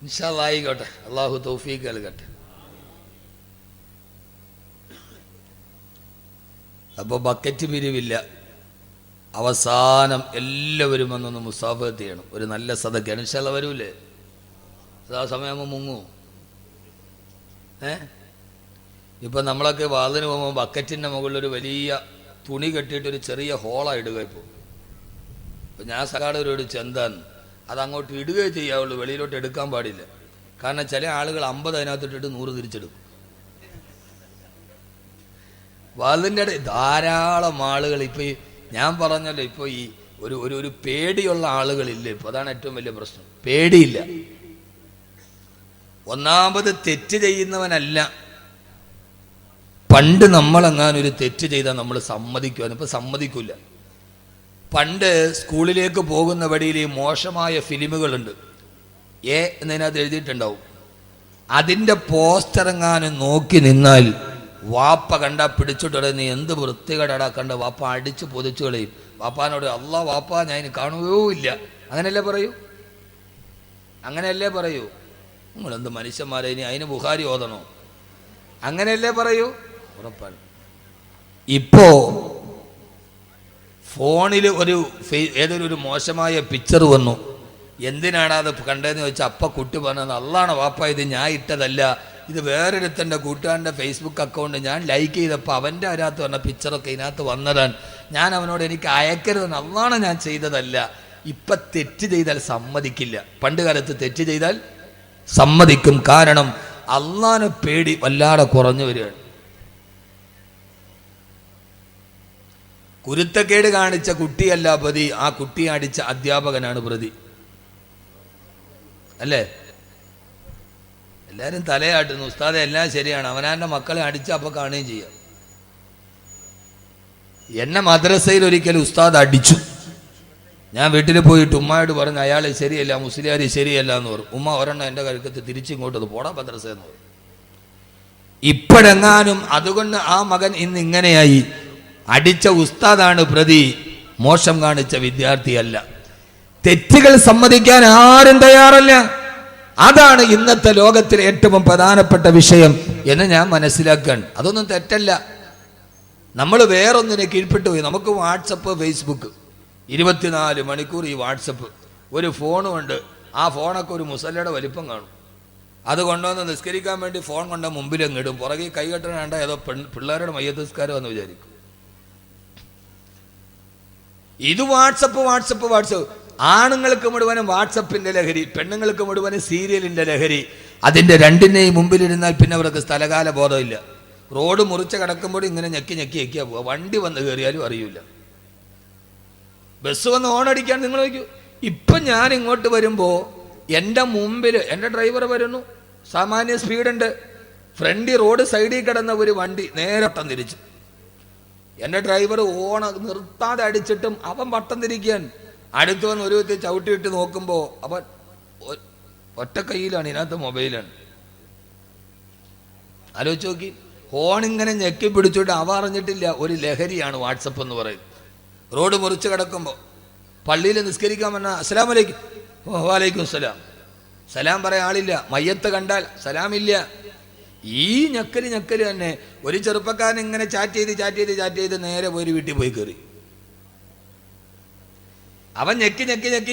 ഇൻഷാ അല്ലാഹ് ആയിക്കോട്ടെ. അള്ളാഹു തൗഫീഖ് നൽകട്ടെ. അപ്പോൾ ബക്കറ്റ് പിരിവില്ല. അവസാനം എല്ലാവരും വന്നൊന്ന് മുസാഫത്ത് ചെയ്യണം. ഒരു നല്ല സദഖയാണ്. ഇൻഷാ അല്ലാഹ് വരൂലേ? ആ സമയമാകുമ്പോൾ മുങ്ങൂ. ഇപ്പം നമ്മളൊക്കെ വാതിന് പോകുമ്പോൾ ബക്കറ്റിൻ്റെ മുകളിലൊരു വലിയ തുണി കെട്ടിയിട്ടൊരു ചെറിയ ഹോളാണ് ഇടുക. ഇപ്പോൾ ഞാൻ സകാടവരോട് ചെന്താന്ന് അതങ്ങോട്ട് ഇടുകയേ ചെയ്യാവുള്ളൂ, വെളിയിലോട്ട് എടുക്കാൻ പാടില്ല. കാരണം ചില ആളുകൾ 50 അതിനകത്തിട്ടിട്ട് 100 തിരിച്ചെടുക്കും. വാതിൻ്റെ ധാരാളം ആളുകൾ ഇപ്പോൾ ഞാൻ പറഞ്ഞല്ലോ, ഇപ്പോൾ ഈ ഒരു പേടിയുള്ള ആളുകളില്ല ഇപ്പോൾ. അതാണ് ഏറ്റവും വലിയ പ്രശ്നം. പേടിയില്ല. ഒന്നാമത് തെറ്റ് ചെയ്യുന്നവനല്ല. പണ്ട് നമ്മളെങ്ങാനൊരു തെറ്റ് ചെയ്താൽ നമ്മൾ സമ്മതിക്കുവാൻ, ഇപ്പം സമ്മതിക്കില്ല. പണ്ട് സ്കൂളിലേക്ക് പോകുന്ന വഴിയിൽ ഈ മോശമായ ഫിലിമുകളുണ്ട്, എന്നതിനകത്ത് എഴുതിയിട്ടുണ്ടാവും. അതിൻ്റെ പോസ്റ്ററെങ്ങാനും നോക്കി നിന്നാൽ വാപ്പ കണ്ടാൽ പിടിച്ചിട്ട് നീ എന്ത് വൃത്തികേടാ കണ്ട, വാപ്പ അടിച്ച് പൊതിച്ചു കളയും. വാപ്പാനോട് അല്ലാ വാപ്പ ഞാൻ ഇനി കാണുകയോ ഇല്ല. അങ്ങനെയല്ലേ പറയൂ? അങ്ങനെയല്ലേ പറയൂ? നിങ്ങളെന്ത് മനുഷ്യന്മാരെ, ഇനി അതിന് ബുഖാരി ഓതണോ? അങ്ങനെയല്ലേ പറയൂ? ഉറപ്പാണ്. ഇപ്പോ ഫോണിൽ ഏതൊരു മോശമായ പിക്ചർ വന്നു. എന്തിനാണ് അത് കണ്ടതെന്ന് ചോദിച്ചാൽ അപ്പ കുട്ടി പറഞ്ഞത്, അള്ളാണ് വാപ്പ ഇത് ഞാൻ ഇട്ടതല്ല, ഇത് വേറൊരുത്തൻ്റെ കൂട്ടുകാരൻ്റെ ഫേസ്ബുക്ക് അക്കൗണ്ട് ഞാൻ ലൈക്ക് ചെയ്തപ്പോൾ അവൻ്റെ അതിനകത്ത് പറഞ്ഞ പിക്ചറൊക്കെ ഇതിനകത്ത് വന്നതാണ്. ഞാൻ അവനോട് എനിക്ക് അയക്കരുതെന്ന്, അള്ളാണ് ഞാൻ ചെയ്തതല്ല. ഇപ്പൊ തെറ്റ് ചെയ്താൽ സമ്മതിക്കില്ല. പണ്ട് കാലത്ത് തെറ്റ് ചെയ്താൽ സമ്മതിക്കും. കാരണം അള്ളാനെ പേടി വല്ലാതെ കുറഞ്ഞു വരികയാണ്. കുരുത്തക്കേട് കാണിച്ച കുട്ടിയല്ല പ്രതി, ആ കുട്ടിയെ അടിച്ച അധ്യാപകനാണ് പ്രതി. അല്ലേ? എല്ലാവരും തലയാട്ടുന്നു, ഉസ്താദെ എല്ലാം ശരിയാണ്, അവനാൻ്റെ മക്കളെ അടിച്ച അപ്പോൾ കാണുകയും ചെയ്യാം. എന്നെ മദ്രസയിൽ ഒരിക്കൽ ഉസ്താദ് അടിച്ചു. ഞാൻ വീട്ടിൽ പോയിട്ട് ഉമ്മയോട് പറഞ്ഞു അയാൾ ശരിയല്ല, മുസ്ലിയാർ ശരിയല്ല എന്ന് പറഞ്ഞു. ഉമ്മ ഒരെണ്ണം എൻ്റെ കഴുക്കത്ത് തിരിച്ചിങ്ങോട്ട് പോടാ മദ്രസ എന്ന് പറഞ്ഞു. ഇപ്പോഴെങ്ങാനും അതുകൊണ്ട് ആ മകൻ ഇന്ന് ഇങ്ങനെയായി. അടിച്ച ഉസ്താദാണ് പ്രതി, മോശം കാണിച്ച വിദ്യാർത്ഥിയല്ല. തെറ്റുകൾ സമ്മതിക്കാൻ ആരും തയ്യാറല്ല. അതാണ് ഇന്നത്തെ ലോകത്തിലെ ഏറ്റവും പ്രധാനപ്പെട്ട വിഷയം എന്ന് ഞാൻ മനസ്സിലാക്കാൻ. അതൊന്നും തെറ്റല്ല. നമ്മൾ വേറൊന്നിനെ കീഴ്പ്പെട്ടു പോയി. നമുക്ക് വാട്സപ്പ്, ഫേസ്ബുക്ക് 24 മണിക്കൂർ ഈ വാട്സപ്പ്. ഒരു ഫോണും ഉണ്ട്. ആ ഫോണൊക്കെ ഒരു മുസല്ലയുടെ വലിപ്പം കാണും. അത് കൊണ്ടുവന്ന് നിസ്കരിക്കാൻ വേണ്ടി ഫോൺ കൊണ്ട് മുമ്പിലങ്ങ് ഇടും. പുറകെ കൈകെട്ടണേണ്ട ഏതോ പിള്ളേരുടെ മയ്യത്ത് നിസ്കാരം എന്ന് വിചാരിക്കും. ഇത് വാട്സപ്പ്. ആണുങ്ങൾക്ക് മുഴുവനും വാട്സപ്പിന്റെ ലഹരി, പെണ്ണുങ്ങൾക്ക് മുഴുവനും സീരിയലിന്റെ ലഹരി. അതിന്റെ രണ്ടിനെയും മുമ്പിലിരുന്നാൽ പിന്നെ അവർക്ക് സ്ഥലകാല ബോധമില്ല. റോഡ് മുറിച്ച് കിടക്കുമ്പോൾ ഇങ്ങനെ ഞെക്കിയാ പോവുക. വണ്ടി വന്ന് കയറിയാലും അറിയില്ല. ബസ് വന്ന് ഓണടിക്കാൻ നിങ്ങൾ നോക്കൂ. ഇപ്പം ഞാൻ ഇങ്ങോട്ട് വരുമ്പോൾ എൻ്റെ മുമ്പിൽ എൻ്റെ ഡ്രൈവർ വരുന്നു, സാമാന്യ സ്പീഡുണ്ട്. ഫ്രണ്ടിൽ റോഡ് സൈഡിൽ കിടന്ന ഒരു വണ്ടി നേരെ വട്ടം തിരിച്ചു. എൻ്റെ ഡ്രൈവർ നിർത്താതെ അടിച്ചിട്ടും അവൻ വട്ടം തിരിക്കാൻ. അടുത്ത് വന്ന് ഒരു വ്യക്തി ചവിട്ടിയിട്ട് നോക്കുമ്പോൾ അവൻ ഒറ്റ കയ്യിലാണ്, ഇതിനകത്ത് മൊബൈലാണ്. ആലോചിച്ച് നോക്കി. ഹോണിങ്ങനെ ഞെക്കി പിടിച്ചിട്ട് അവ അറിഞ്ഞിട്ടില്ല ഒരു ലഹരിയാണ് വാട്സപ്പ് എന്ന് പറയുന്നത്. റോഡ് മുറിച്ച് കിടക്കുമ്പോൾ പള്ളിയിൽ നിസ്കരിക്കാൻ പറഞ്ഞാൽ അസ്സലാം വലൈക്കും, വാലൈക്കും സലാം. സലാം പറയാൻ ആളില്ല. മയ്യത്ത് കണ്ടാൽ സലാമില്ല. ഈ ഞെക്കല് തന്നെ. ഒരു ചെറുപ്പക്കാരൻ ഇങ്ങനെ ചാറ്റ് ചെയ്ത് നേരെ പോയി വീട്ടിൽ പോയി കയറി. അവൻ ഞെക്കി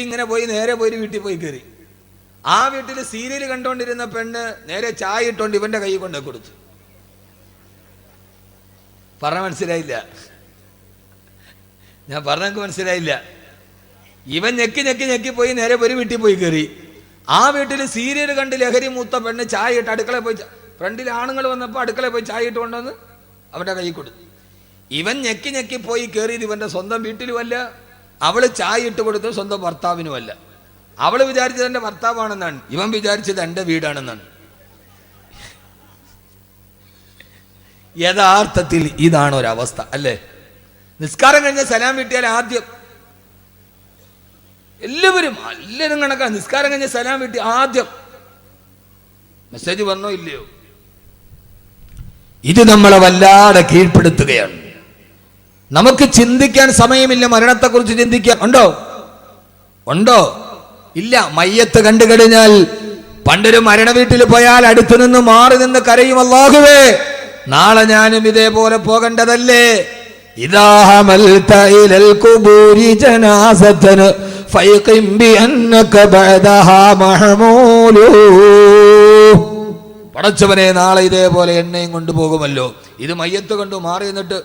ഇങ്ങനെ പോയി നേരെ പോയി വീട്ടിൽ പോയി കയറി. ആ വീട്ടിൽ സീരിയൽ കണ്ടോണ്ടിരുന്ന പെണ്ണ് നേരെ ചായ ഇട്ടോണ്ട് ഇവന്റെ കൈ കൊണ്ട് കൊടുത്തു. പറഞ്ഞ മനസ്സിലായില്ല? ഞാൻ പറഞ്ഞക്ക് മനസ്സിലായില്ല. ഇവൻ ഞെക്കി പോയി നേരെ പോയി വീട്ടിൽ പോയി കയറി. ആ വീട്ടിൽ സീരിയൽ കണ്ട് ലഹരി മൂത്ത പെണ്ണ് ചായ ഇട്ട് അടുക്കളയിൽ പോയി, ഫ്രണ്ടിൽ ആണുങ്ങൾ വന്നപ്പോൾ അടുക്കളയിൽ പോയി ചായ ഇട്ട് കൊണ്ടുവന്ന് അവന്റെ കൈ കൊടുത്തു. ഇവൻ ഞെക്കി പോയി കയറിയത് ഇവന്റെ സ്വന്തം വീട്ടിലുമല്ല, അവള് ചായ ഇട്ട് കൊടുത്തത് സ്വന്തം ഭർത്താവിനുമല്ല. അവള് വിചാരിച്ചത് എൻ്റെ ഭർത്താവാണെന്നാണ്, ഇവൻ വിചാരിച്ചത് എൻ്റെ വീടാണെന്നാണ്. യഥാർത്ഥത്തിൽ ഇതാണ് ഒരവസ്ഥ, അല്ലേ? നിസ്കാരം കഴിഞ്ഞ സലാം വീട്ടിയാൽ ആദ്യം എല്ലാവരും കണക്കാണ്. നിസ്കാരം കഴിഞ്ഞ സലാം വീട്ടി ആദ്യം മെസ്സേജ് വന്നോ ഇല്ലയോ? ഇത് നമ്മളെ വല്ലാതെ കീഴ്പ്പെടുത്തുകയാണ്. നമുക്ക് ചിന്തിക്കാൻ സമയമില്ല. മരണത്തെക്കുറിച്ച് ചിന്തിക്കാൻ ഉണ്ടോ? ഇല്ല. മയ്യത്ത് കണ്ടു കഴിഞ്ഞാൽ പണ്ടൊരു മരണ വീട്ടിൽ പോയാൽ അടുത്തു നിന്ന് മാറി നിന്ന് കരയും, അല്ലാഹുവേ നാളെ ഞാനും ഇതേപോലെ പോകേണ്ടതല്ലേ? ഇദാ ഹമൽത ഇലൽ ഖുബൂരി ജനാസതൻ ഫയഖിം ബിഅന്നക ബഅദഹാ മഹ്മൂലു. പടച്ചവനെ നാളെ ഇതേപോലെ എന്നെയും കൊണ്ടുപോകുമല്ലോ. ഇത് മയ്യത്ത് കണ്ടു മാറി നിന്നിട്ട്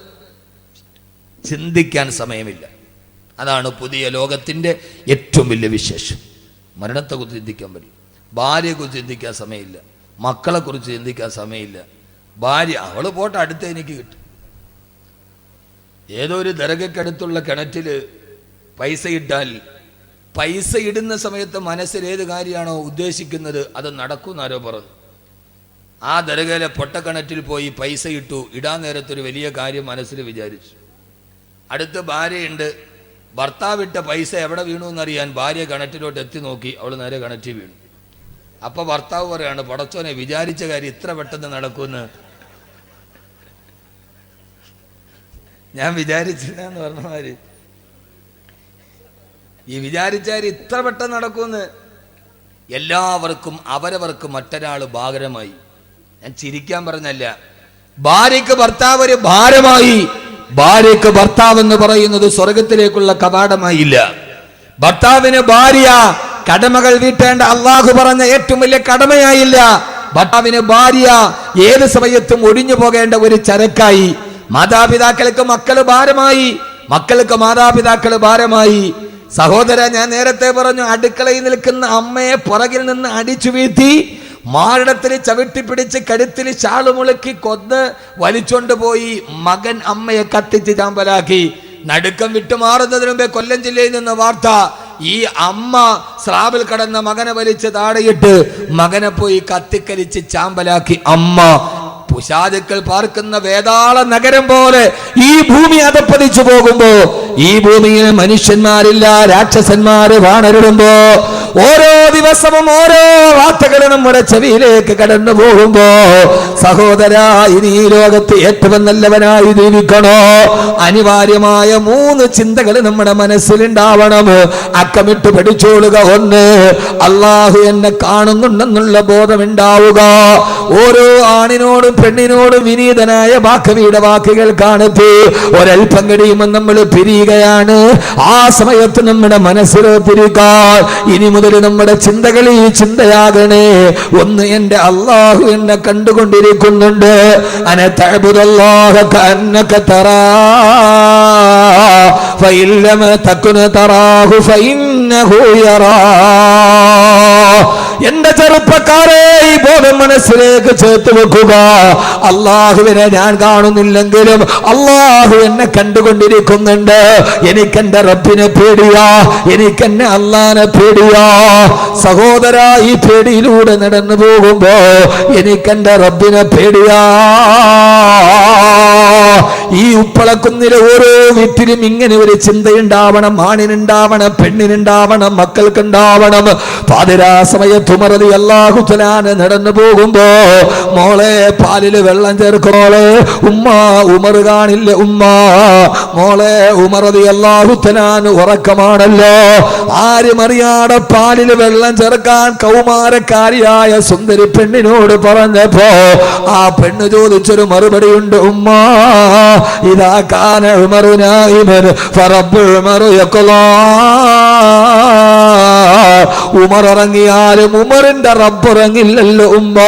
ചിന്തിക്കാൻ സമയമില്ല. അതാണ് പുതിയ ലോകത്തിൻ്റെ ഏറ്റവും വലിയ വിശേഷം. മരണത്തെക്കുറിച്ച് ചിന്തിക്കാൻ പറ്റില്ല. ഭാര്യയെക്കുറിച്ച് ചിന്തിക്കാൻ സമയമില്ല. മക്കളെക്കുറിച്ച് ചിന്തിക്കാൻ സമയമില്ല. ഭാര്യ അവൾ പോട്ടെ, അടുത്ത് എനിക്ക് കിട്ടും. ഏതോ ഒരു ദർഗയ്ക്കടുത്തുള്ള കിണറ്റിൽ പൈസ ഇട്ടാൽ പൈസ ഇടുന്ന സമയത്ത് മനസ്സിൽ ഏത് കാര്യമാണോ ഉദ്ദേശിക്കുന്നത് അത് നടക്കുമെന്ന് ആരോ പറഞ്ഞു. ആ ദർഗയിലെ പൊട്ടക്കിണറ്റിൽ പോയി പൈസ ഇട്ടു. ഇടാൻ നേരത്തൊരു വലിയ കാര്യം മനസ്സിൽ വിചാരിച്ചു. അടുത്ത് ഭാര്യയുണ്ട്. ഭർത്താവിട്ട പൈസ എവിടെ വീണു എന്നറിയാൻ ഭാര്യ കിണറ്റിലോട്ട് എത്തി നോക്കി. അവൾ നേരെ കിണറ്റിൽ വീണു. അപ്പൊ ഭർത്താവ് പറയാണ്, പടച്ചോനെ വിചാരിച്ച കാര്യം ഇത്ര പെട്ടെന്ന് നടക്കുമെന്ന് ഞാൻ വിചാരിച്ചില്ല എന്ന് പറഞ്ഞമാര്. ഈ വിചാരിച്ചാൽ ഇത്ര പെട്ടെന്ന് നടക്കുമെന്ന്. എല്ലാവർക്കും അവരവർക്ക് മറ്റൊരാൾ ഭാരമായി. ഞാൻ ചിരിക്കാൻ പറഞ്ഞല്ല. ഭാര്യയ്ക്ക് ഭർത്താവ് ഒരു ഭാരമായി. ഭാര്യയ്ക്ക് ഭർത്താവ് എന്ന് പറയുന്നത് സ്വർഗത്തിലേക്കുള്ള കവാടമായില്ല. ഭർത്താവിന് ഭാര്യ കടമകൾ വീട്ടേണ്ട അള്ളാഹു പറഞ്ഞ ഏറ്റവും വലിയ കടമയായില്ല. ഭർത്താവിന് ഭാര്യ ഏത് സമയത്തും ഒഴിഞ്ഞു പോകേണ്ട ഒരു ചരക്കായി. മാതാപിതാക്കൾക്ക് മക്കള് ഭാരമായി, മക്കൾക്ക് മാതാപിതാക്കള് ഭാരമായി. സഹോദര, ഞാൻ നേരത്തെ പറഞ്ഞു, അടുക്കളയിൽ നിൽക്കുന്ന അമ്മയെ പുറകിൽ നിന്ന് അടിച്ചു വീഴ്ത്തി മാറിടത്തിൽ ചവിട്ടിപ്പിടിച്ച് കഴുത്തിൽ ശാളുമുളുക്കി കൊന്ന് വലിച്ചോണ്ട് പോയി മകൻ അമ്മയെ കത്തിച്ച് ചാമ്പലാക്കി. നടുക്കം വിട്ടുമാറുന്നതിന് മുമ്പേ കൊല്ലം ജില്ലയിൽ നിന്ന് വാർത്ത, ഈ അമ്മ സ്രാവിൽ കടന്ന മകനെ വലിച്ച് താഴെയിട്ട് മകനെ പോയി കത്തിക്കരിച്ച് ചാമ്പലാക്കി. അമ്മ പുശാചുക്കൾ പാർക്കുന്ന വേതാള നഗരം പോലെ ഈ ഭൂമി അധപ്പതിച്ചു പോകുമ്പോ, ഈ ഭൂമിയിൽ മനുഷ്യന്മാരില്ല, രാക്ഷസന്മാര് വാണരുടുമ്പോ, ഓരോ ദിവസവും ഓരോ വാർത്തകളും നമ്മുടെ ചെവിയിലേക്ക് കടന്നു പോകുമ്പോ, സഹോദര, ഇനി ഈ ലോകത്ത് ഏറ്റവും നല്ലവനായി ജീവിക്കണോ? അനിവാര്യമായ 3 ചിന്തകൾ നമ്മുടെ മനസ്സിലുണ്ടാവണം. അക്കമിട്ട് പഠിച്ചോളുക. 1, അള്ളാഹു എന്നെ കാണുന്നുണ്ടെന്നുള്ള ബോധമുണ്ടാവുക. ഓരോ ആണിനോടും പെണ്ണിനോടും വിനീതനായ വാക്കവിയുടെ വാക്കുകൾ കാണത്തി ഒരൽപ്പം കഴിയുമ്പോൾ നമ്മൾ പിരിയുകയാണ്. ആ സമയത്ത് നമ്മുടെ മനസ്സിലോത്തിരിക്കാൻ ഇനി മുതൽ നമ്മുടെ ചിന്തകൾ ഈ ചിന്തയാകണേ. 1, എന്റെ അള്ളാഹു എന്നെ കണ്ടുകൊണ്ടിരിക്കുന്നുണ്ട്. അന തഅബുദല്ലാഹ കഅന്നക തറാ ഫഇൻ ലം തകുൻ തറാഹു ഫഇന്നഹു യറാ. എന്റെ ചെറുപ്പക്കാരെ, ഈ ബോധം മനസ്സിലേക്ക് ചേർത്ത് വെക്കുക. അള്ളാഹുവിനെ ഞാൻ കാണുന്നില്ലെങ്കിലും അള്ളാഹു എന്നെ കണ്ടുകൊണ്ടിരിക്കുന്നുണ്ട്. എനിക്കെന്റെ റബ്ബിനെ പേടിയാ, എനിക്കെന്നെ അള്ളാനെ പേടിയാ. സഹോദര, ഈ പേടിയിലൂടെ നടന്നു പോകുമ്പോ എനിക്കെന്റെ റബ്ബിനെ പേടിയാ. ഈ ഉപ്പളക്കുന്നിലെ ഓരോ വീട്ടിലും ഇങ്ങനെ ഒരു ചിന്തയുണ്ടാവണം. ആണിനുണ്ടാവണം, പെണ്ണിനുണ്ടാവണം, മക്കൾക്കുണ്ടാവണം. പാതിരാ സമയത്ത് ഉമർ റളിയല്ലാഹു തആല നടന്നു പോകുമ്പോ, മോളെ പാലില് വെള്ളം ചേർക്കോളെ. ഉമ്മ, ഉമർ കാണില്ല ഉമ്മ. മോളെ, ഉമർ റളിയല്ലാഹു തആല ഉറക്കമാണല്ലോ. ആരും അറിയാതെ പാലില് വെള്ളം ചേർക്കാൻ കൗമാരക്കാരിയായ സുന്ദരി പെണ്ണിനോട് പറഞ്ഞപ്പോ ആ പെണ്ണ് ചോദിച്ചൊരു മറുപടിയുണ്ട്. ഉമ്മ, ഇദാ കാന ഉമറു നായിമൻ ഫറബ്ബുൽ ഉമറു യഖ്ലാ. ഉമർ ഇറങ്ങിയാലും ഉമറിന്റെ റബ്ബ് ഇറങ്ങില്ലല്ലോ ഉമ്മ.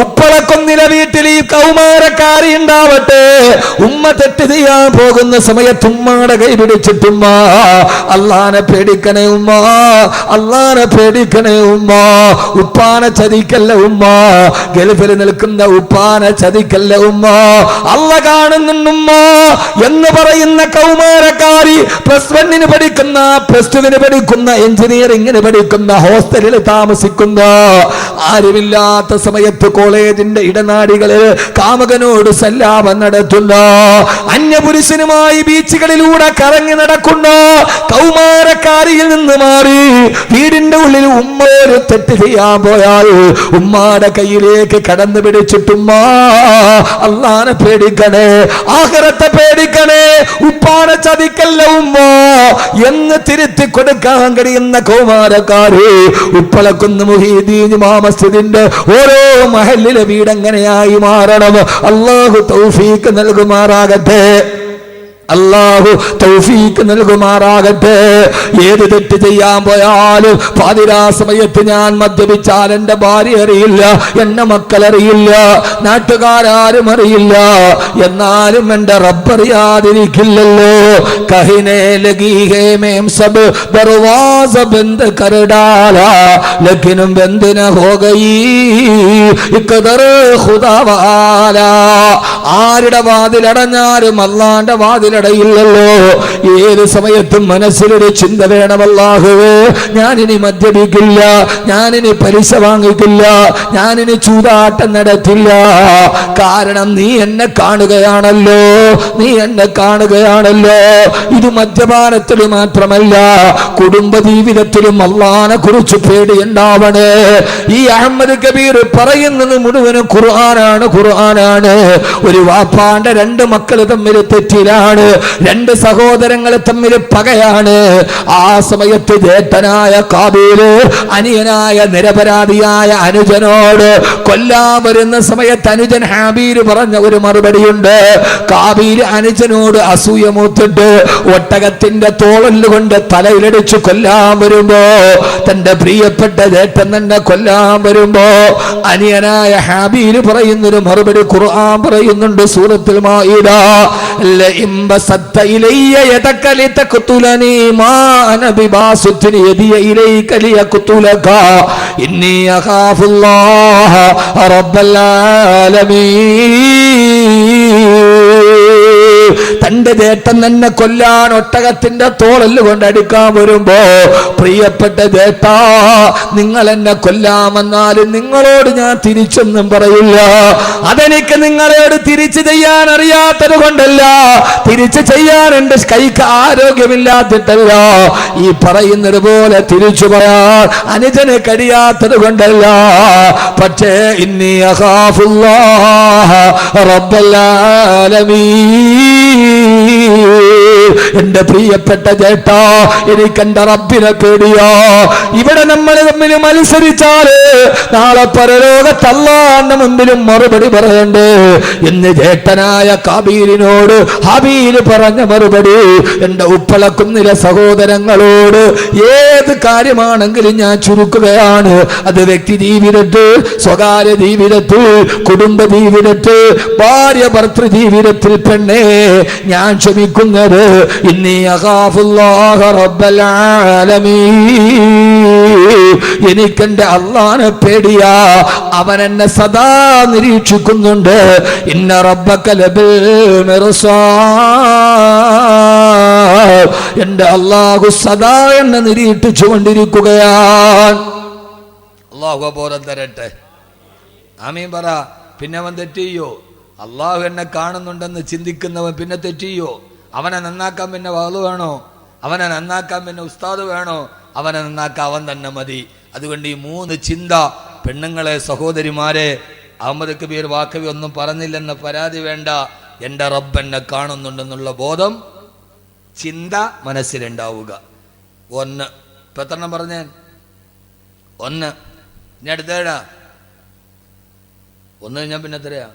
ഉപ്പളക്കൊന്നിലെ വീട്ടിൽ ഈ കൗമാരക്കാരി ഉണ്ടാവട്ടെ. ഉമ്മ തെറ്റ് ചെയ്യാൻ പോകുന്ന സമയത്ത് ഉമ്മയുടെ കൈ പിടിച്ചിട്ടുമ്മ, അള്ളാനെ പേടിക്കണേ ഉമ്മ, അള്ളാനെ പേടിക്കണേ ഉമ്മ. ഉപ്പാനെ ചതിക്കല്ല ഉമ്മ, ഗൾഫിൽ നിൽക്കുന്ന ഉപ്പാനെ ചതിക്കല്ല ഉമ്മ, അള്ള കാണുന്നുണ്ടുമ്മ എന്ന് പറയുന്ന കൗമാരക്കാരി +1 പഠിക്കുന്ന, +2 പഠിക്കുന്ന, എഞ്ചിനീയറിംഗിന് പഠിക്കുന്ന, ഹോസ്റ്റലിൽ താമസിക്കുന്ന, ആരുമില്ലാത്ത സമയത്ത് കോളേജിന്റെ ഇടനാടികളിൽ കാമകനോട് സല്ലാപം നടത്തുന്ന, അന്യപുരുഷനുമായി ബീച്ചുകളിലൂടെ കറങ്ങി നടക്കുന്ന കൗമാരക്കാരിയിൽ നിന്ന് മാറി വീടിന്റെ ഉള്ളിൽ ഉമ്മ ഒരു തെറ്റ് ചെയ്യാൻ പോയാൽ ഉമ്മാടെ കയ്യിലേക്ക് കടന്നു പിടിച്ചിട്ടുമ്മ, അള്ളാനെ പേടിക്കണേ, ആഖിറത്തെ പേടിക്കണേ, ഉപ്പാനെ ചതിക്കല്ല ഉമ്മ എന്ന് തിരുത്തി കൊടുക്കാൻ കഴിയുന്ന കൗമാരക്കാര് ഉപ്പളക്കുന്ന് മുഹീദ്ദീൻ മസ്ജിദിന്റെ ഓരോ മഹല്ലിലെ വീടെങ്ങനെയായി മാറണം. അല്ലാഹു തൗഫീഖ് നൽകുമാറാകട്ടെ, അല്ലാഹു തൗഫീഖ് നൽകുമാറാകട്ടെ. ഏത് തെറ്റ് ചെയ്യാൻ പോയാലും പാതിരാ സമയത്ത് ഞാൻ മദ്യപിച്ചാൽ എന്റെ ഭാര്യ അറിയില്ല, എന്റെ മക്കൾ അറിയില്ല, നാട്ടുകാരും അറിയില്ല, എന്നാലും എന്റെ റബ്ബ് അറിയാതിരിക്കില്ലല്ലോ. കഹിനെ ലഗി ഹേ മേം സബ് ദർവാസ ബന്ദ് കർ ഡാലാ ലേകിൻ ബന്ദ് ന ഹോ ഗയി ഇഖ്ദർ ഖുദാ വാലാ. ആരുടെ വാതിലടഞ്ഞാലും അല്ലാഹുവിന്റെ വാതിലടയില്ലല്ലോ. ഏത് സമയത്തും മനസ്സിലൊരു ചിന്ത വേണം, അല്ലാഹുവേ, ഞാനിനി മദ്യപിക്കില്ല, ഞാനിനി പലിശ വാങ്ങിക്കില്ല, ഞാനിനി ചൂതാട്ടം നടത്തില്ല. കാരണം നീ എന്നെ കാണുകയാണല്ലോ, നീ എന്നെ കാണുകയാണല്ലോ. ഇത് മദ്യപാനത്തിൽ മാത്രമല്ല, കുടുംബ ജീവിതത്തിലും അല്ലാഹുവിനെ കുറിച്ച് പേടിയുണ്ടാവണേ. ഈ അഹമ്മദ് കബീർ പറയുന്നത് മുഴുവനും ഖുർആനാണ്, ഖുർആനാണ്. ഒരു വാപ്പാന്റെ 2 മക്കൾ തമ്മിൽ തെറ്റിലാണ്, 2 സഹോദരങ്ങൾ തമ്മിൽ പകയാണ്. ആ സമയത്ത് ജേഷ്ഠനായ കാബീൽ അനിയനായ നിരപരാധിയായ അനുജനോട് കൊല്ലാൻ വരുന്ന സമയത്ത് അനുജൻ ഹാബീൽ പറഞ്ഞ ഒരു മറുപടിയുണ്ട്. കാബീൽ അനുജനോട് അസൂയ മൂത്തിട്ട് ഒട്ടകത്തിന്റെ തോളല്ലുകൊണ്ട് തലയിലടിച്ച് കൊല്ലാൻ വരുമ്പോ, തന്റെ പ്രിയപ്പെട്ട ജേഷ്ഠൻ തന്നെ കൊല്ലാൻ വരുമ്പോ അനിയനായ ഹാബീൽ പറയുന്നൊരു മറുപടി ഖുർആൻ പറയുന്നുണ്ട്. സൂറത്തുൽ മാഇദ, ലഇൻ ബസത്ത ഇലയ്യ യദക ലിതഖ്തുലനി മാ അന ബിബാസുത്തിൻ യദിയ ഇലൈക ലിയഖ്തുലക ഇന്നി അഖാഫുല്ലാഹ റബ്ബൽ ആലമീൻ. തന്റെ ജേട്ടൻ എന്നെ കൊല്ലാൻ ഒട്ടകത്തിന്റെ തോളല് കൊണ്ടടിക്കാൻ വരുമ്പോ, പ്രിയപ്പെട്ട ജേട്ടാ, നിങ്ങൾ എന്നെ കൊല്ലാമെന്നാലും നിങ്ങളോട് ഞാൻ തിരിച്ചൊന്നും പറയില്ല. അതെനിക്ക് നിങ്ങളോട് തിരിച്ചു ചെയ്യാൻ അറിയാത്തത് കൊണ്ടല്ല, തിരിച്ചു ചെയ്യാൻ എന്റെ കൈക്ക് ആരോഗ്യമില്ലാത്തിട്ടല്ല, ഈ പറയുന്നത് പോലെ തിരിച്ചു പറയാൻ അനുജന് കഴിയാത്തത് കൊണ്ടല്ല. പക്ഷേ ഇന്നി അഖാഫുല്ലാഹ റബ്ബൽ ആലമീൻ. എന്റെ പ്രിയപ്പെട്ട ചേട്ടാ, എനിക്ക് എന്റെ റബ്ബിനെ പേടിയോ. ഇവിടെ നമ്മൾ തമ്മിൽ മത്സരിച്ചാല് നാളെ പരലോകത്ത് അല്ലാഹുവിന്റെ മുമ്പിലും മറുപടി പറയണ്ടേ എന്ന് ചേട്ടനായ കാബീലിനോട് ഹബീല് പറഞ്ഞ മറുപടി എന്റെ ഉപ്പളക്കുന്നിലെ സഹോദരങ്ങളോട് ഏത് കാര്യമാണെങ്കിലും ഞാൻ ചുരുക്കുകയാണ്. അത് വ്യക്തി ജീവിതത്തിൽ, സ്വകാര്യ ജീവിതത്തിൽ, കുടുംബ ജീവിതത്തിൽ, ഭാര്യ ഭർത്തൃ ജീവിതത്തിൽ പെണ്ണേ ഞാൻ ക്ഷമിക്കുന്നത് ഇന്നി അഖാഫുല്ലാഹ റബ്ബൽ ആലമീൻ. എനിക്കെന്റെ അല്ലാഹുവിനെ പേടിയാ, അവൻ എന്നെ സദാ നിരീക്ഷിക്കുന്നുണ്ട്. ഇന്ന റബ്ബക ലബിൽ മിർസാദ്. എന്റെ അല്ലാഹു സദാ എന്നെ നിരീക്ഷിച്ചു കൊണ്ടിരിക്കുകയാണ്. അല്ലാഹു ബോധം തരട്ടെ. ആമീൻ പറ. പിന്നെ അവൻ തെറ്റിയോ? അള്ളാഹു എന്നെ കാണുന്നുണ്ടെന്ന് ചിന്തിക്കുന്നവൻ പിന്നെ തെറ്റിയോ? അവനെ നന്നാക്കാൻ പിന്നെ വാള് വേണോ? അവനെ നന്നാക്കാൻ പിന്നെ ഉസ്താദ് വേണോ? അവനെ നന്നാക്കാൻ അവൻ തന്നെ മതി. അതുകൊണ്ട് ഈ 3 ചിന്ത, പെണ്ണുങ്ങളെ, സഹോദരിമാരെ, അഹമ്മദ് കബീർ വാക്കവി ഒന്നും പറഞ്ഞില്ലെന്ന പരാതി വേണ്ട. എൻ്റെ റബ്ബ് എന്നെ കാണുന്നുണ്ടെന്നുള്ള ബോധം, ചിന്ത മനസ്സിലുണ്ടാവുക. 1. ഇപ്പം എത്രണ്ണം പറഞ്ഞേ? 1. ഇനി അടുത്തേടാ 1 കഴിഞ്ഞാൽ പിന്നെ എത്രയാ?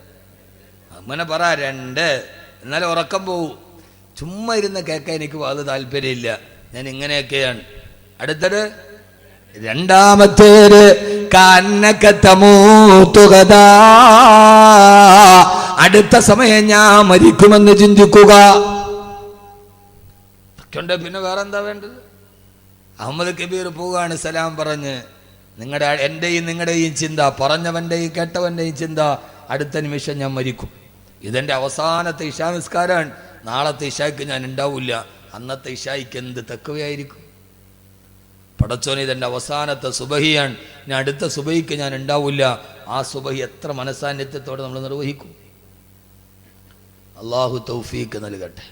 അങ്ങനെ പറ. 2. എന്നാലും ഉറക്കം പോവും. ചുമ്മാ ഇരുന്ന് കേൾക്കാൻ എനിക്ക് അത് താല്പര്യമില്ല. ഞാൻ ഇങ്ങനെയൊക്കെയാണ്. അടുത്തത് 2. അടുത്ത സമയം ഞാൻ മരിക്കുമെന്ന് ചിന്തിക്കുക. പിന്നെ വേറെ എന്താ വേണ്ടത്? അഹമ്മദ് കബീർ പോവുകയാണ് സലാം പറഞ്ഞ്. എൻ്റെയും നിങ്ങളുടെയും ചിന്ത, പറഞ്ഞവൻ്റെയും കേട്ടവൻ്റെയും ചിന്ത, അടുത്ത നിമിഷം ഞാൻ മരിക്കും. ഇതെൻ്റെ അവസാനത്തെ ഇശാ നിസ്കാരമാണ്. നാളത്തെ ഇശായ്ക്ക് ഞാൻ ഉണ്ടാവില്ല. അന്നത്തെ ഇശായ്ക്ക് എന്ത് തക്കവയായിരിക്കും? പടച്ചോനെ, ഇതെൻ്റെ അവസാനത്തെ സുബഹിയാണ്. ഞാൻ അടുത്ത സുബഹിക്ക് ഞാൻ ഉണ്ടാവില്ല. ആ സുബഹി എത്ര മനസാന്നിധ്യത്തോടെ നമ്മൾ നിർവഹിക്കും? അള്ളാഹു തൗഫീക്ക് നൽകട്ടെ.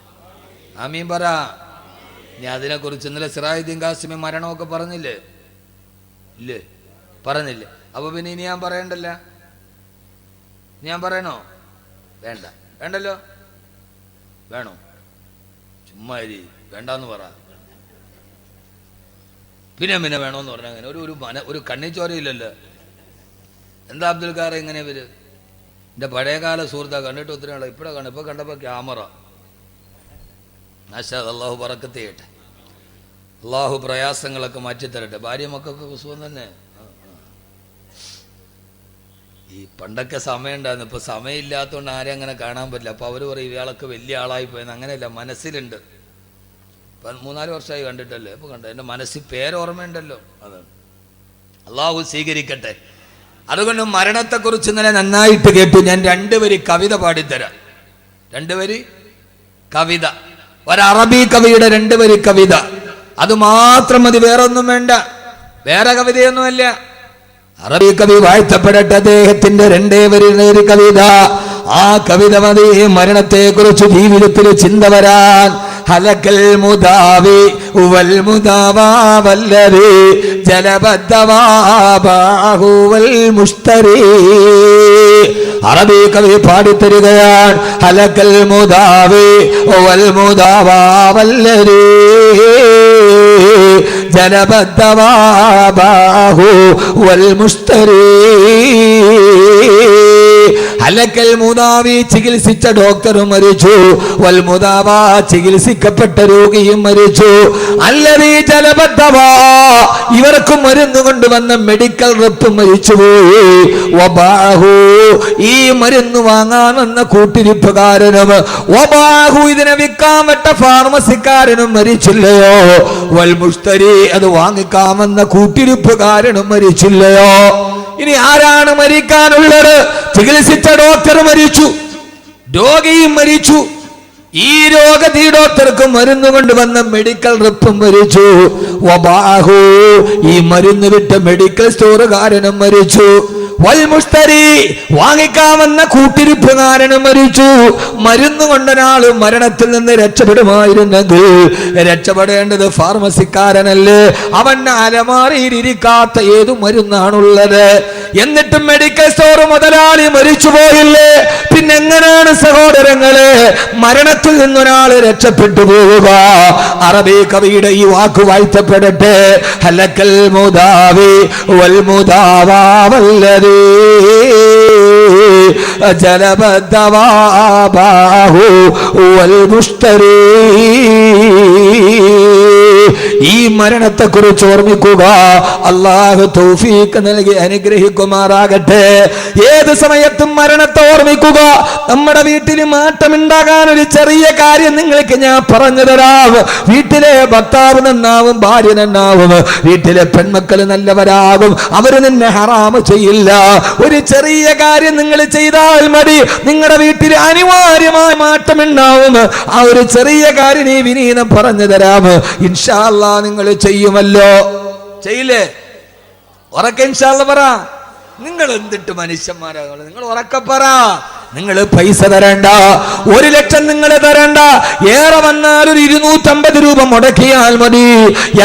ആമീൻ പറ. ഞാൻ അതിനെക്കുറിച്ച് ഇന്നലെ സിറാജുദ്ദീൻ ഖാസിമി മരണമൊക്കെ പറഞ്ഞില്ലേ? ഇല്ലേ? പറഞ്ഞില്ലേ? അപ്പൊ പിന്നെ ഇനി ഞാൻ പറയണ്ടല്ല? ഞാൻ പറയണോ? വേണ്ട. വേണ്ടല്ലോ? വേണോ? ചുമ്മാ വേണ്ടെന്ന് പറ. പിന്നെ വേണോന്ന് പറഞ്ഞാൽ അങ്ങനെ ഒരു കണ്ണിച്ചോരയില്ലല്ലോ. എന്താ അബ്ദുൽ ഖാർ ഇങ്ങനെ ഇവര്? എൻ്റെ പഴയകാല സുഹൃത്താ, കണ്ടിട്ട് ഒത്തിരി ആളെ ഇപ്പോഴാ കാണും. ഇപ്പൊ കണ്ടപ്പോ ക്യാമറ. അല്ലാഹു ബറക്കത്ത് ചെയ്യട്ടെ. അള്ളാഹു പ്രയാസങ്ങളൊക്കെ മാറ്റിത്തരട്ടെ. ഭാര്യ മക്കൾക്കൊക്കെ സുഖം തന്നെ. ഈ പണ്ടൊക്കെ സമയം ഉണ്ടായിരുന്നു. ഇപ്പൊ സമയമില്ലാത്തതുകൊണ്ട് ആരെയും അങ്ങനെ കാണാൻ പറ്റില്ല. അപ്പൊ അവര് പറയും ഇയാളൊക്കെ വലിയ ആളായി പോയെന്ന്. അങ്ങനെയല്ല, മനസ്സിലുണ്ട്. ഇപ്പം 3-4 വർഷമായി കണ്ടിട്ടല്ലേ. ഇപ്പൊ കണ്ട എൻ്റെ മനസ്സിൽ പേരോർമ്മയുണ്ടല്ലോ. അതാണ്. അള്ളാഹു സ്വീകരിക്കട്ടെ. അതുകൊണ്ട് മരണത്തെക്കുറിച്ച് ഇന്നലെ നന്നായിട്ട് കേട്ടു. ഞാൻ 2 വരി കവിത പാടിത്തരാം. 2 വരി കവിത. ഒരറബി കവിയുടെ 2 വരി കവിത. അത് മാത്രം മതി, വേറെ ഒന്നും വേണ്ട. വേറെ കവിതയൊന്നുമല്ല. അറബി കവി വാഴ്ത്തപ്പെടട്ടെ. അദ്ദേഹത്തിന്റെ 2 വരി കവിത. ആ കവിത മതി മരണത്തെ കുറിച്ച് ജീവിതത്തിൽ ചിന്ത വരാൻ. ഹലക്കൽ മുദാവി വൽ മുദാവാ വല്ലദി ജലബദ്ദവാബാഹു വൽ മുസ്തരി. അറബി കവി പാടിത്തരികയാണ്. ഹലക്കൽ മുദാവി വൽ മുദാവാ വല്ലദി ജലബദ്ദവാബാഹു വൽ മുസ്തരി. ഹലക്കൽ മുദാവി ചികിത്സിച്ച ഡോക്ടറും മരിച്ചു, വൽ മുദാവ ചികിത്സിക്കപ്പെട്ട രോഗിയും മരിച്ചു. അല്ലതീ ജലബദ്ധവാ ഇവർക്ക് മരുന്ന് കൊണ്ടുവന്ന മെഡിക്കൽ റെപ്പ് മരിച്ചുപോയി. വബാഹു ഈ മരുന്ന് വാങ്ങാൻ വന്ന കൂട്ടിരിപ്പുകാരനും വബാഹു ഇതിനെ വിൽക്കാൻ വിട്ട ഫാർമസിക്കാരനും മരിച്ചില്ലയോ? വൽ മുഷ്തരി അത് വാങ്ങിക്കാമെന്ന കൂട്ടിരിപ്പുകാരനും മരിച്ചില്ലയോ? ഇനി ആരാണ് മരിക്കാനുള്ളത്? ചികിത്സിച്ച ഡോക്ടർ മരിച്ചു, രോഗിയും മരിച്ചു. ഈ ഡോക്ടർക്ക് മരുന്ന് കൊണ്ടുവന്ന മെഡിക്കൽ റെപ്പും മരിച്ചു. വബാഹു ഈ മരുന്ന് വിട്ട മെഡിക്കൽ സ്റ്റോറുകാരനും മരിച്ചു. വൽ മുഷ്തരി വാങ്ങിക്കാമെന്ന കൂട്ടിരിപ്പുകാരനും മരിച്ചു. മരുന്ന് കൊണ്ടൊരാൾ മരണത്തിൽ നിന്ന് രക്ഷപ്പെടുമായിരുന്നെങ്കിൽ രക്ഷപ്പെടേണ്ടത് ഫാർമസിക്കാരനല്ലേ? അവന്റെ അലമാറിയിരിക്കാത്ത ഏതു മരുന്നാണുള്ളത്? എന്നിട്ടും മെഡിക്കൽ സ്റ്റോർ മുതലാളി മരിച്ചു പോയില്ലേ? പിന്നെ എങ്ങനെയാണ് സഹോദരങ്ങളെ മരണത്തിൽ നിന്നൊരാൾ രക്ഷപ്പെട്ടു പോവുക? അറബി കവിയുടെ ഈ വാക്ക് വാഴ്ത്തപ്പെടട്ടെ. ഹലക്കൽ മുദാവി വൽ മുദാവാ വല്ലദീ ജലബദ്ദവാബാഹു വൽ മുഷ്തരി. ഈ മരണത്തെ കുറിച്ച് ഓർമ്മിക്കുക. അല്ലാഹു തൗഫീഖ് നൽകി അനുഗ്രഹിക്കുമാറാകട്ടെ. ഏത് സമയത്തും മരണത്തെ ഓർമ്മിക്കുക. നമ്മുടെ വീട്ടിൽ മാറ്റമുണ്ടാകാൻ ഒരു ചെറിയ കാര്യം നിങ്ങൾക്ക് ഞാൻ പറഞ്ഞു തരാം. വീട്ടിലെ ഭർത്താവ് നന്നാവും, ഭാര്യ നന്നാവും, വീട്ടിലെ പെൺമക്കൾ നല്ലവരാകും, അവര് നിന്നെ ഹറാമ് ചെയ്യില്ല. ഒരു ചെറിയ കാര്യം നിങ്ങൾ ചെയ്താൽ മതി, നിങ്ങളുടെ വീട്ടിൽ അനിവാര്യമായ മാറ്റമുണ്ടാവും. ആ ഒരു ചെറിയ കാര്യം ഈ വിനീതം പറഞ്ഞു തരാം. ഇൻഷാ അല്ലാഹ് നിങ്ങൾ ചെയ്യുമല്ലോ, ചെയ്യില്ലേ? ഉറക്കെ ഇൻഷാ അല്ലാഹ് പറ. നിങ്ങൾ എന്തിട്ട് മനുഷ്യന്മാരാകുള്ളൂ? നിങ്ങൾ ഉറക്കെ പറ. നിങ്ങൾ പൈസ തരണ്ട, 1 ലക്ഷം നിങ്ങൾ തരണ്ട. ഏറെ വന്നാൽ ഒരു 250 രൂപ മുടക്കിയാൽ മതി.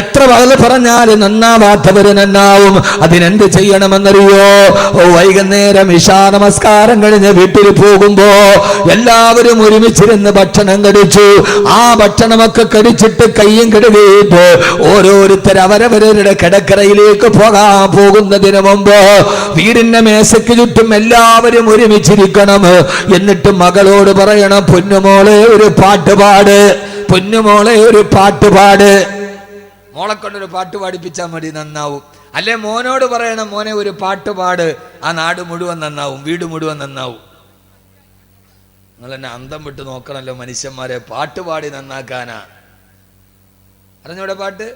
എത്ര വകല് പറഞ്ഞാൽ നന്നാവാത്തവര് നന്നാവും. അതിനെന്ത് ചെയ്യണമെന്നറിയോ? വൈകുന്നേരം ഇശാ നമസ്കാരം കഴിഞ്ഞ് വീട്ടിൽ പോകുമ്പോ എല്ലാവരും ഒരുമിച്ചിരുന്ന് ഭക്ഷണം കഴിച്ചു. ആ ഭക്ഷണമൊക്കെ കഴിച്ചിട്ട് കയ്യും കഴുകിയിട്ട് ഓരോരുത്തർ അവരവരുടെ കിടക്കറയിലേക്ക് പോകാൻ പോകുന്നതിന് മുമ്പ് വീടിന്റെ മേശയ്ക്ക് ചുറ്റും എല്ലാവരും ഒരുമിച്ചിരിക്കണം. എന്നിട്ട് മകളോട് പറയണം, പൊന്നുമോളെ ഒരു പാട്ടുപാട്, പൊന്നുമോളെ ഒരു പാട്ടുപാട്. മോളെ കൊണ്ടൊരു പാട്ട് പാടിപ്പിച്ചാൽ മതി, നന്നാവും. അല്ലെ മോനോട് പറയണം, മോനെ ഒരു പാട്ടുപാട്, ആ നാട് മുഴുവൻ നന്നാവും, വീട് മുഴുവൻ നന്നാവും. നിങ്ങൾ എന്നെ അന്തം വിട്ട് നോക്കണല്ലോ മനുഷ്യന്മാരെ. പാട്ടുപാടി നന്നാക്കാനാ. അറിഞ്ഞൂടെ പാട്ട്?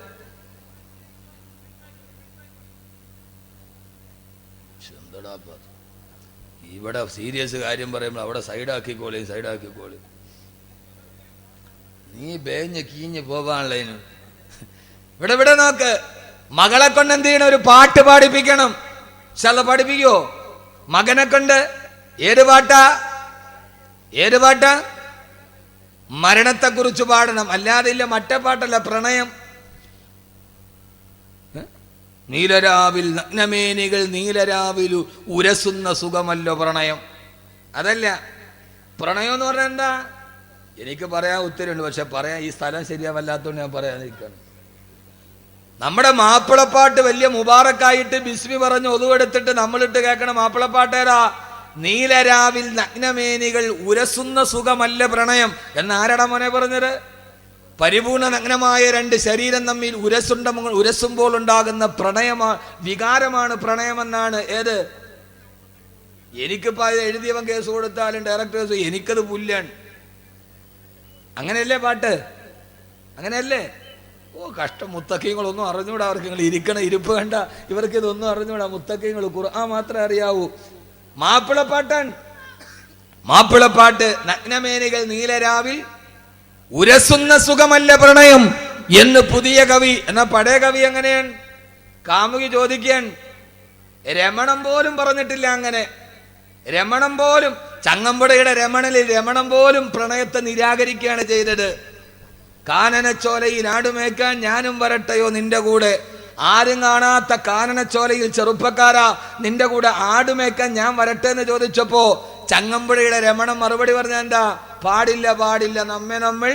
ഇവിടെ സീരിയസ് കാര്യം പറയുമ്പോൾ അവിടെ സൈഡാക്കിക്കോളി. നീ ബേഞ്ഞ് കീഞ്ഞ് പോവാനുള്ളതിന് ഇവിടെ നോക്ക്. മകളെ കൊണ്ട് എന്ത് ചെയ്യണം? ഒരു പാട്ട് പാടിപ്പിക്കണം. പഠിപ്പിക്കോ മകനെ കൊണ്ട്? ഏത് പാട്ടാ? മരണത്തെ കുറിച്ച് പാടണം. അല്ലാതെ ഇല്ല മറ്റേ പാട്ടല്ല, പ്രണയം. നീലരാവിൽ നഗ്നമേനികൾ നീലരാവിൽ ഉരസുന്ന സുഖമല്ലോ പ്രണയം. അതല്ല പ്രണയം എന്ന് പറഞ്ഞാൽ എന്താ? എനിക്ക് പറയാൻ ഒത്തിരിയുണ്ട്, പക്ഷെ പറയാൻ ഈ സ്ഥലം ശരിയാവല്ലാത്തോണ്ട് ഞാൻ പറയാതിരിക്കുകയാണ്. നമ്മുടെ മാപ്പിളപ്പാട്ട് വലിയ മുബാറക്കായിട്ട് ബിസ്മി പറഞ്ഞ് ഒതുവെടുത്തിട്ട് നമ്മളിട്ട് കേൾക്കണ മാപ്പിളപ്പാട്ടേരാ? നീലരാവിൽ നഗ്നമേനികൾ ഉരസുന്ന സുഖമല്ല പ്രണയം എന്നാരടാ മോനെ പറഞ്ഞത്? പരിപൂർണ നഗ്നമായ 2 ശരീരം തമ്മിൽ ഉരസുമ്പോൾ ഉണ്ടാകുന്ന വികാരമാണ് പ്രണയമെന്നാണ്. ഏത്? എനിക്കിപ്പോ എഴുതിയവൻ കേസ് കൊടുത്താലും ഡയറക്ടേഴ്സ് എനിക്കത് പുല്ലാണ്. അങ്ങനെയല്ലേ പാട്ട്? അങ്ങനെയല്ലേ? ഓ കഷ്ടം. മുത്തക്കീങ്ങളൊന്നും അറിഞ്ഞൂടാ അവർക്ക്. നിങ്ങൾ ഇരിക്കണ ഇരിപ്പ് കണ്ട ഇവർക്ക് ഇതൊന്നും അറിഞ്ഞൂടാ. മുത്തക്കീങ്ങൾ ഖുർആൻ മാത്രമേ അറിയാവൂ. മാപ്പിളപ്പാട്ട് നഗ്നമേനികൾ നീലരാവിൽ ഉരസുന്ന സുഖമല്ല പ്രണയം എന്ന് പുതിയ കവി. എന്നാ പഴയ കവി എങ്ങനെയാണ്? കാമുകി ചോദിക്കാൻ രമണം പോലും പറഞ്ഞിട്ടില്ല. അങ്ങനെ രമണം പോലും, ചങ്ങമ്പുഴയുടെ രമണം പോലും പ്രണയത്തെ നിരാകരിക്കുകയാണ് ചെയ്തത്. കാനനച്ചോലയിൽ ആടുമേക്കാൻ ഞാനും വരട്ടെയോ നിന്റെ കൂടെ. ആരും കാണാത്ത കാനനച്ചോലയിൽ ചെറുപ്പക്കാരാ നിന്റെ കൂടെ ആടുമേക്കാൻ ഞാൻ വരട്ടെ എന്ന് ചോദിച്ചപ്പോ ചങ്ങമ്പുഴയുടെ രമണം മറുപടി പറഞ്ഞ എന്താ? പാടില്ല, നമ്മൾ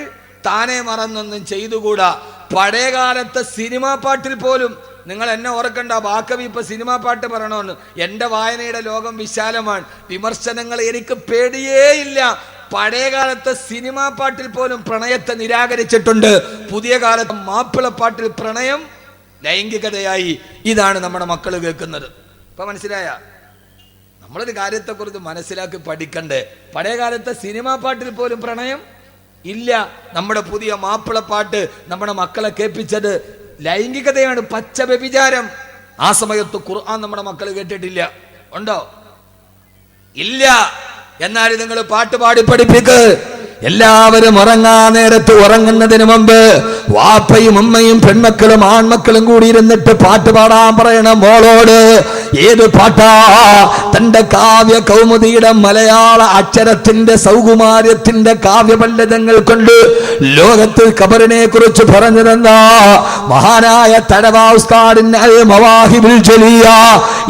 താനെ മറന്നൊന്നും ചെയ്തുകൂടാ. പഴയകാലത്തെ സിനിമാ പാട്ടിൽ പോലും നിങ്ങൾ എന്നെ ഓർക്കണ്ട, ബാക്കവി ഇപ്പൊ സിനിമാ പാട്ട് പറയണമെന്ന്. എൻ്റെ വായനയുടെ ലോകം വിശാലമാണ്. വിമർശനങ്ങൾ എനിക്ക് പേടിയേയില്ല. പഴയ കാലത്തെ സിനിമാ പാട്ടിൽ പോലും പ്രണയത്തെ നിരാകരിച്ചിട്ടുണ്ട്. പുതിയ കാലത്ത് മാപ്പിളപ്പാട്ടിൽ പ്രണയം ലൈംഗികതയായി. ഇതാണ് നമ്മുടെ മക്കൾ കേൾക്കുന്നത്. ഇപ്പൊ മനസ്സിലായ? നമ്മളൊരു കാര്യത്തെക്കുറിച്ച് മനസ്സിലാക്കി പഠിക്കണ്ടേ? പഴയ കാലത്തെ സിനിമാ പാട്ടിൽ പോലും പ്രണയം ഇല്ല. നമ്മുടെ പുതിയ മാപ്പിളപ്പാട്ട് നമ്മുടെ മക്കളെ കേൾപ്പിച്ചത് ലൈംഗികതയാണ്, പച്ച വ്യഭിചാരം. ആ സമയത്ത് ഖുർആൻ നമ്മുടെ മക്കൾ കേട്ടിട്ടില്ല. ഉണ്ടോ? ഇല്ല. എന്നാൽ നിങ്ങൾ പാട്ട് പാടി പഠിപ്പിക്ക്. എല്ലാവരും ഉറങ്ങാൻ നേരത്ത് ഉറങ്ങുന്നതിന് മുമ്പ് വാപ്പയും ഉമ്മയും പെൺമക്കളും ആൺമക്കളും കൂടി ഇരുന്നിട്ട് പാട്ട് പാടാൻ പറയണം മോളോട്. ഏത് പാട്ടാ? തന്റെ കാവ്യ കൗമുദിയുടെ മലയാള അക്ഷരത്തിന്റെ സൗകുമാര്യത്തിന്റെ കാവ്യപണ്ഡിതങ്ങൾ കൊണ്ട് ലോകത്തിൽ ഖബറിനെ കുറിച്ച് പറഞ്ഞതെന്താ? മഹാനായ തഴവ ഉസ്താദിന്റെ അൽ മവാഹിബുൽ ജലിയ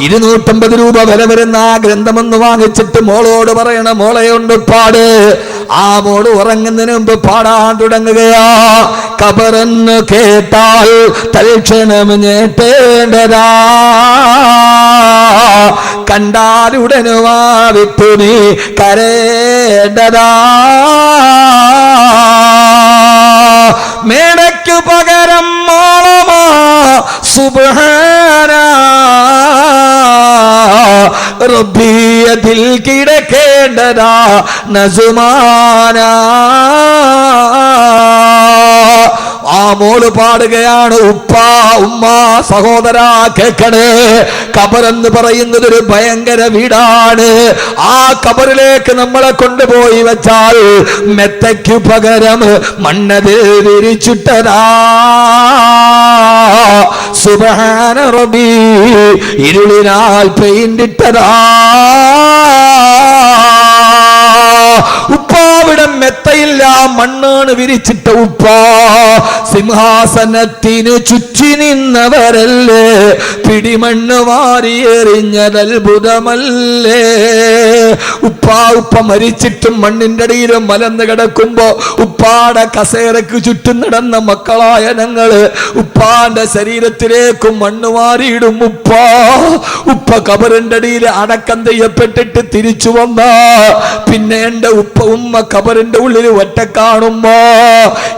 250 രൂപ വില വരുന്ന ആ ഗ്രന്ഥമൊന്ന് വാങ്ങിച്ചിട്ട് മോളോട് പറയണം, മോളെ കൊണ്ട് പാട്. ആ മോള് ഉറങ്ങുന്നതിന് മുമ്പ് പാടാൻ തുടങ്ങുകയാ. ഖബറെന്ന് കേട്ടാൽ തൽക്ഷണം ഞെട്ടേണ്ടതാ, കണ്ടാലുടനുവാ വിട്ടു നീ കരേണ്ടതാ. മേടയ്ക്കു പകരം മോളമാ സുബ്ഹാന റബ്ബിയതിൽ കിടക്കേണ്ടതാ നസുമാന. ആ മോള് പാടുകയാണ്, ഉപ്പ ഉമ്മ സഹോദര കേൾക്കണേ, ഖബറെന്ന് പറയുന്നത് ഒരു ഭയങ്കര വീടാണ്. ആ ഖബറിലേക്ക് നമ്മളെ കൊണ്ടുപോയി വെച്ചാൽ മെത്തയ്ക്കു പകരം മണ്ണതിൽ വിരിച്ചിട്ടതാ. സുബ്ഹാന റബ്ബി ഇരുളിനാൽ പെയിന്റിട്ടതാ. ഉപ്പാവിടെ മെത്തയില്ല, മണ്ണാണ് വിരിച്ചിട്ട ഉപ്പ. സിംഹാസനത്തിന് ചുറ്റി നിന്നവരല്ലേ, പിടിമണ്ണ് വാരിയെറിഞ്ഞതത്ഭുതമല്ലേ. ഉപ്പ മരിച്ചിട്ടും മണ്ണിന്റെ അടിയിലും മലന്ന് കിടക്കുമ്പോ ഉപ്പാടെ കസേരക്ക് ചുറ്റും നടന്ന മക്കളായ ഞങ്ങള് ഉപ്പാന്റെ ശരീരത്തിലേക്കും മണ്ണ് വാരിയിടും. ഉപ്പ ഖബറിന്റെ അടിയിൽ അടക്കം ചെയ്യപ്പെട്ടിട്ട് തിരിച്ചു വന്ന പിന്നെ എന്റെ ഉമ്മ ഖബറിന്റെ ഉള്ളിൽ ഒറ്റ കാണുമ്പോ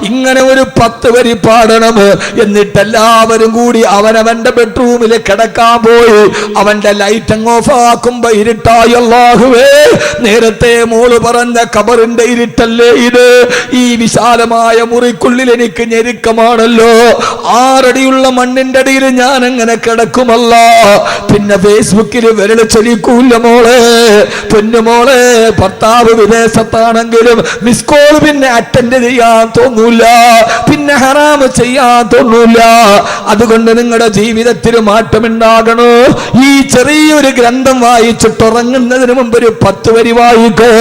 ഇങ്ങനെ ഒരു 10 വരി പാടണം. എന്നിട്ട് എല്ലാവരും കൂടി അവനവന്റെ ബെഡ്റൂമിൽ കിടക്കാൻ പോയി. അവന്റെ ലൈറ്റ് അങ്ങ് ഓഫ് ആക്കുമ്പോ ഇരുട്ടായി. അല്ലാഹുവേ, നേരത്തെ മോള് പറഞ്ഞ ഖബറിന്റെ ഇരുട്ടല്ലേ ഇത്? ഈ വിശാലമായ മുറിക്കുള്ളിൽ എനിക്ക് ഞെരുക്കമാണല്ലോ. 6 അടിയുള്ള മണ്ണിന്റെ അടിയിൽ ഞാൻ എങ്ങനെ കിടക്കുമല്ല? പിന്നെ ഫേസ്ബുക്കിൽ വിരൽ ചലിക്കൂല്ല മോളെ, പൊന്നുമോളെ. ഭർത്താവ് വിദേശത്താണെങ്കിലും മിസ് കോൾ പിന്നെ അറ്റൻഡ് ചെയ്യാൻ തോന്നൂല, പിന്നെ ഹറാമ് ചെയ്യാൻ തോന്നൂല. അതുകൊണ്ട് നിങ്ങളുടെ ജീവിതത്തിൽ മാറ്റമുണ്ടാകണോ? ഈ ചെറിയൊരു ഗ്രന്ഥം വായിച്ചിട്ട് ഉറങ്ങുന്നതിന് മുമ്പ് ഒരു 10 വരി വായിക്ക്.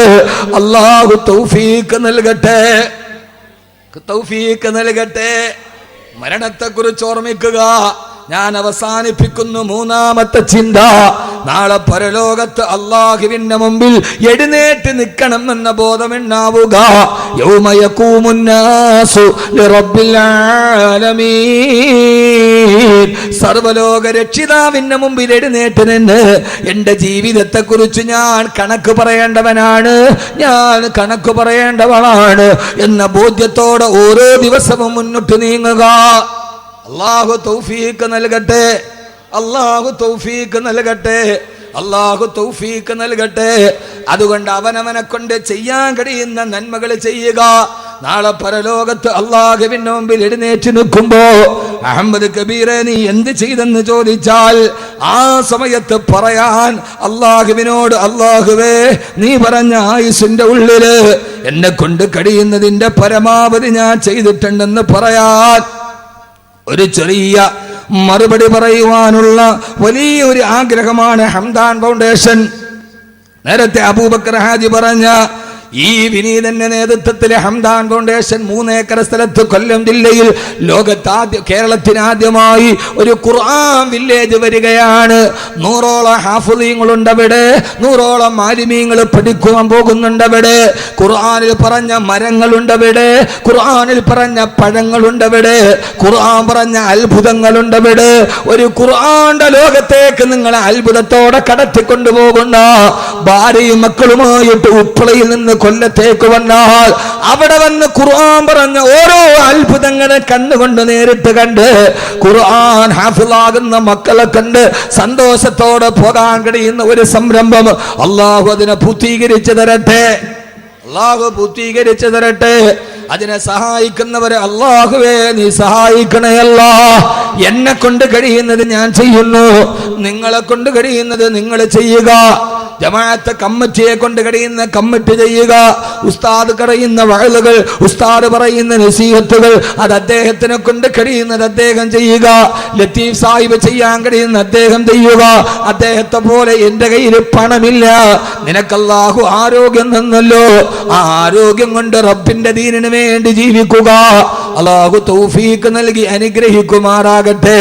അല്ലാഹു തൗഫീഖ് നൽകട്ടെ, തൗഫീഖ് നൽകട്ടെ. മരണത്തെക്കുറിച്ച് ഓർമ്മിക്കുക. ഞാൻ അവസാനിപ്പിക്കുന്നു. 3ാമത്തെ ചിന്ത, നാളെ പരലോകത്ത് അല്ലാഹുവിന്റെ മുമ്പിൽ എഴുന്നേറ്റ് നിൽക്കണം എന്ന ബോധമുണ്ടാവുക. യൗമ യഖൂമുന്നാസു ലിറബ്ബിൽ ആലമീൻ. സർവലോക രക്ഷിതാവിന്റെ മുമ്പിൽ എഴുന്നേറ്റ് നിന്ന് എന്റെ ജീവിതത്തെ കുറിച്ച് ഞാൻ കണക്ക് പറയേണ്ടവനാണ്, ഞാൻ കണക്ക് പറയേണ്ടവളാണ് എന്ന ബോധ്യത്തോടെ ഓരോ ദിവസവും മുന്നോട്ട് നീങ്ങുക. അല്ലാഹു തൗഫീഖ് നൽകട്ടെ, അല്ലാഹു തൗഫീഖ് നൽകട്ടെ, അല്ലാഹു തൗഫീഖ് നൽകട്ടെ. അതുകൊണ്ട് അവനവനെ കൊണ്ട് ചെയ്യാൻ കഴിയുന്ന നന്മകൾ ചെയ്യുക. നാളെ പരലോകത്ത് അല്ലാഹുവിന്റെ മുമ്പിൽ എഴുന്നേറ്റ് നിൽക്കുമ്പോ അഹമ്മദ് കബീറെ നീ എന്ത് ചെയ്തെന്ന് ചോദിച്ചാൽ ആ സമയത്ത് പറയാൻ അല്ലാഹുവിനോട്, അല്ലാഹുവേ നീ പറഞ്ഞ ആയുസിന്റെ ഉള്ളില് എന്നെ കൊണ്ട് കഴിയുന്നതിന്റെ പരമാവധി ഞാൻ ചെയ്തിട്ടുണ്ടെന്ന് പറയാൻ ഒരു ചെറിയ മറുപടി പറയുവാനുള്ള വലിയൊരു ആഗ്രഹമാണ് ഹംദാൻ ഫൗണ്ടേഷൻ. നേരത്തെ അബൂബക്കർ ഹാജി പറഞ്ഞ ഈ വിനീതന്റെ നേതൃത്വത്തിൽ ഹംദാൻ ഫൗണ്ടേഷൻ 3 ഏക്കർ സ്ഥലത്ത് കൊല്ലം ജില്ലയിൽ കേരളത്തിന് ആദ്യമായി ഒരു ഖുർആൻ വില്ലേജ് വരികയാണ്. 100ഓളം ഹാഫിളീങ്ങളുണ്ട് അവിടെ, 100ഓളം മാലിമീങ്ങൾ പഠിക്കുവാൻ പോകുന്നുണ്ട് അവിടെ. ഖുർആനിൽ പറഞ്ഞ മരങ്ങളുണ്ട് അവിടെ, ഖുർആനിൽ പറഞ്ഞ പഴങ്ങളുണ്ട് അവിടെ, ഖുർആൻ പറഞ്ഞ അത്ഭുതങ്ങളുണ്ട് അവിടെ. ഒരു ഖുർആന്റെ ലോകത്തേക്ക് നിങ്ങളെ അത്ഭുതത്തോടെ കടത്തിക്കൊണ്ടുപോകുന്ന ഭാര്യയും മക്കളുമായിട്ട് ഉപ്പളയിൽ നിന്ന് കൊല്ലത്തേക്ക് വന്നാൽ അവിടെ വന്ന് ഖുർആൻ പറഞ്ഞ ഓരോ അത്ഭുതങ്ങളെ കണ്ണുകൊണ്ട് നേരിട്ട് കണ്ട് ഖുർആൻ ഹാഫിളാകുന്ന മക്കളെ കണ്ട് സന്തോഷത്തോടെ പോകാൻ കഴിയുന്ന ഒരു സംരംഭം അല്ലാഹു അതിനെ പൂർത്തീകരിച്ചു തരട്ടെ. അല്ലാഹു പൂർത്തീകരിച്ചു തരട്ടെ. അതിനെ സഹായിക്കുന്നവരെ അല്ലാഹുവേ നീ സഹായിക്കണേ. അല്ലാഹ് എന്നെ കൊണ്ട് കഴിയുന്നത് ഞാൻ ചെയ്യുന്നു, നിങ്ങളെ കൊണ്ട് കഴിയുന്നത് നിങ്ങൾ ചെയ്യുക. ജമാഅത്ത് കമ്മിറ്റിയെ കൊണ്ട് കഴിയുന്ന കമ്മിറ്റി ചെയ്യുക. ഉസ്താദ് പറയുന്ന വഅലുകൾ, ഉസ്താദ് പറയുന്ന നസീഹത്തുകൾ അത് അദ്ദേഹത്തിനെ കൊണ്ട് കഴിയുന്നത് അദ്ദേഹം ചെയ്യുക. ലത്തീഫ് സാഹിബ് ചെയ്യാൻ കഴിയുന്ന അദ്ദേഹം ചെയ്യുക. അദ്ദേഹത്തെ പോലെ എന്റെ കയ്യിൽ പണമില്ല, നിനക്ക് അല്ലാഹു ആരോഗ്യം തന്നല്ലോ, ആ ആരോഗ്യം കൊണ്ട് റബ്ബിന്റെ ദീനിന് വേണ്ടി ജീവിക്കുക. അല്ലാഹു തൗഫീഖ് നൽകി അനുഗ്രഹിക്കുമാറാകട്ടെ.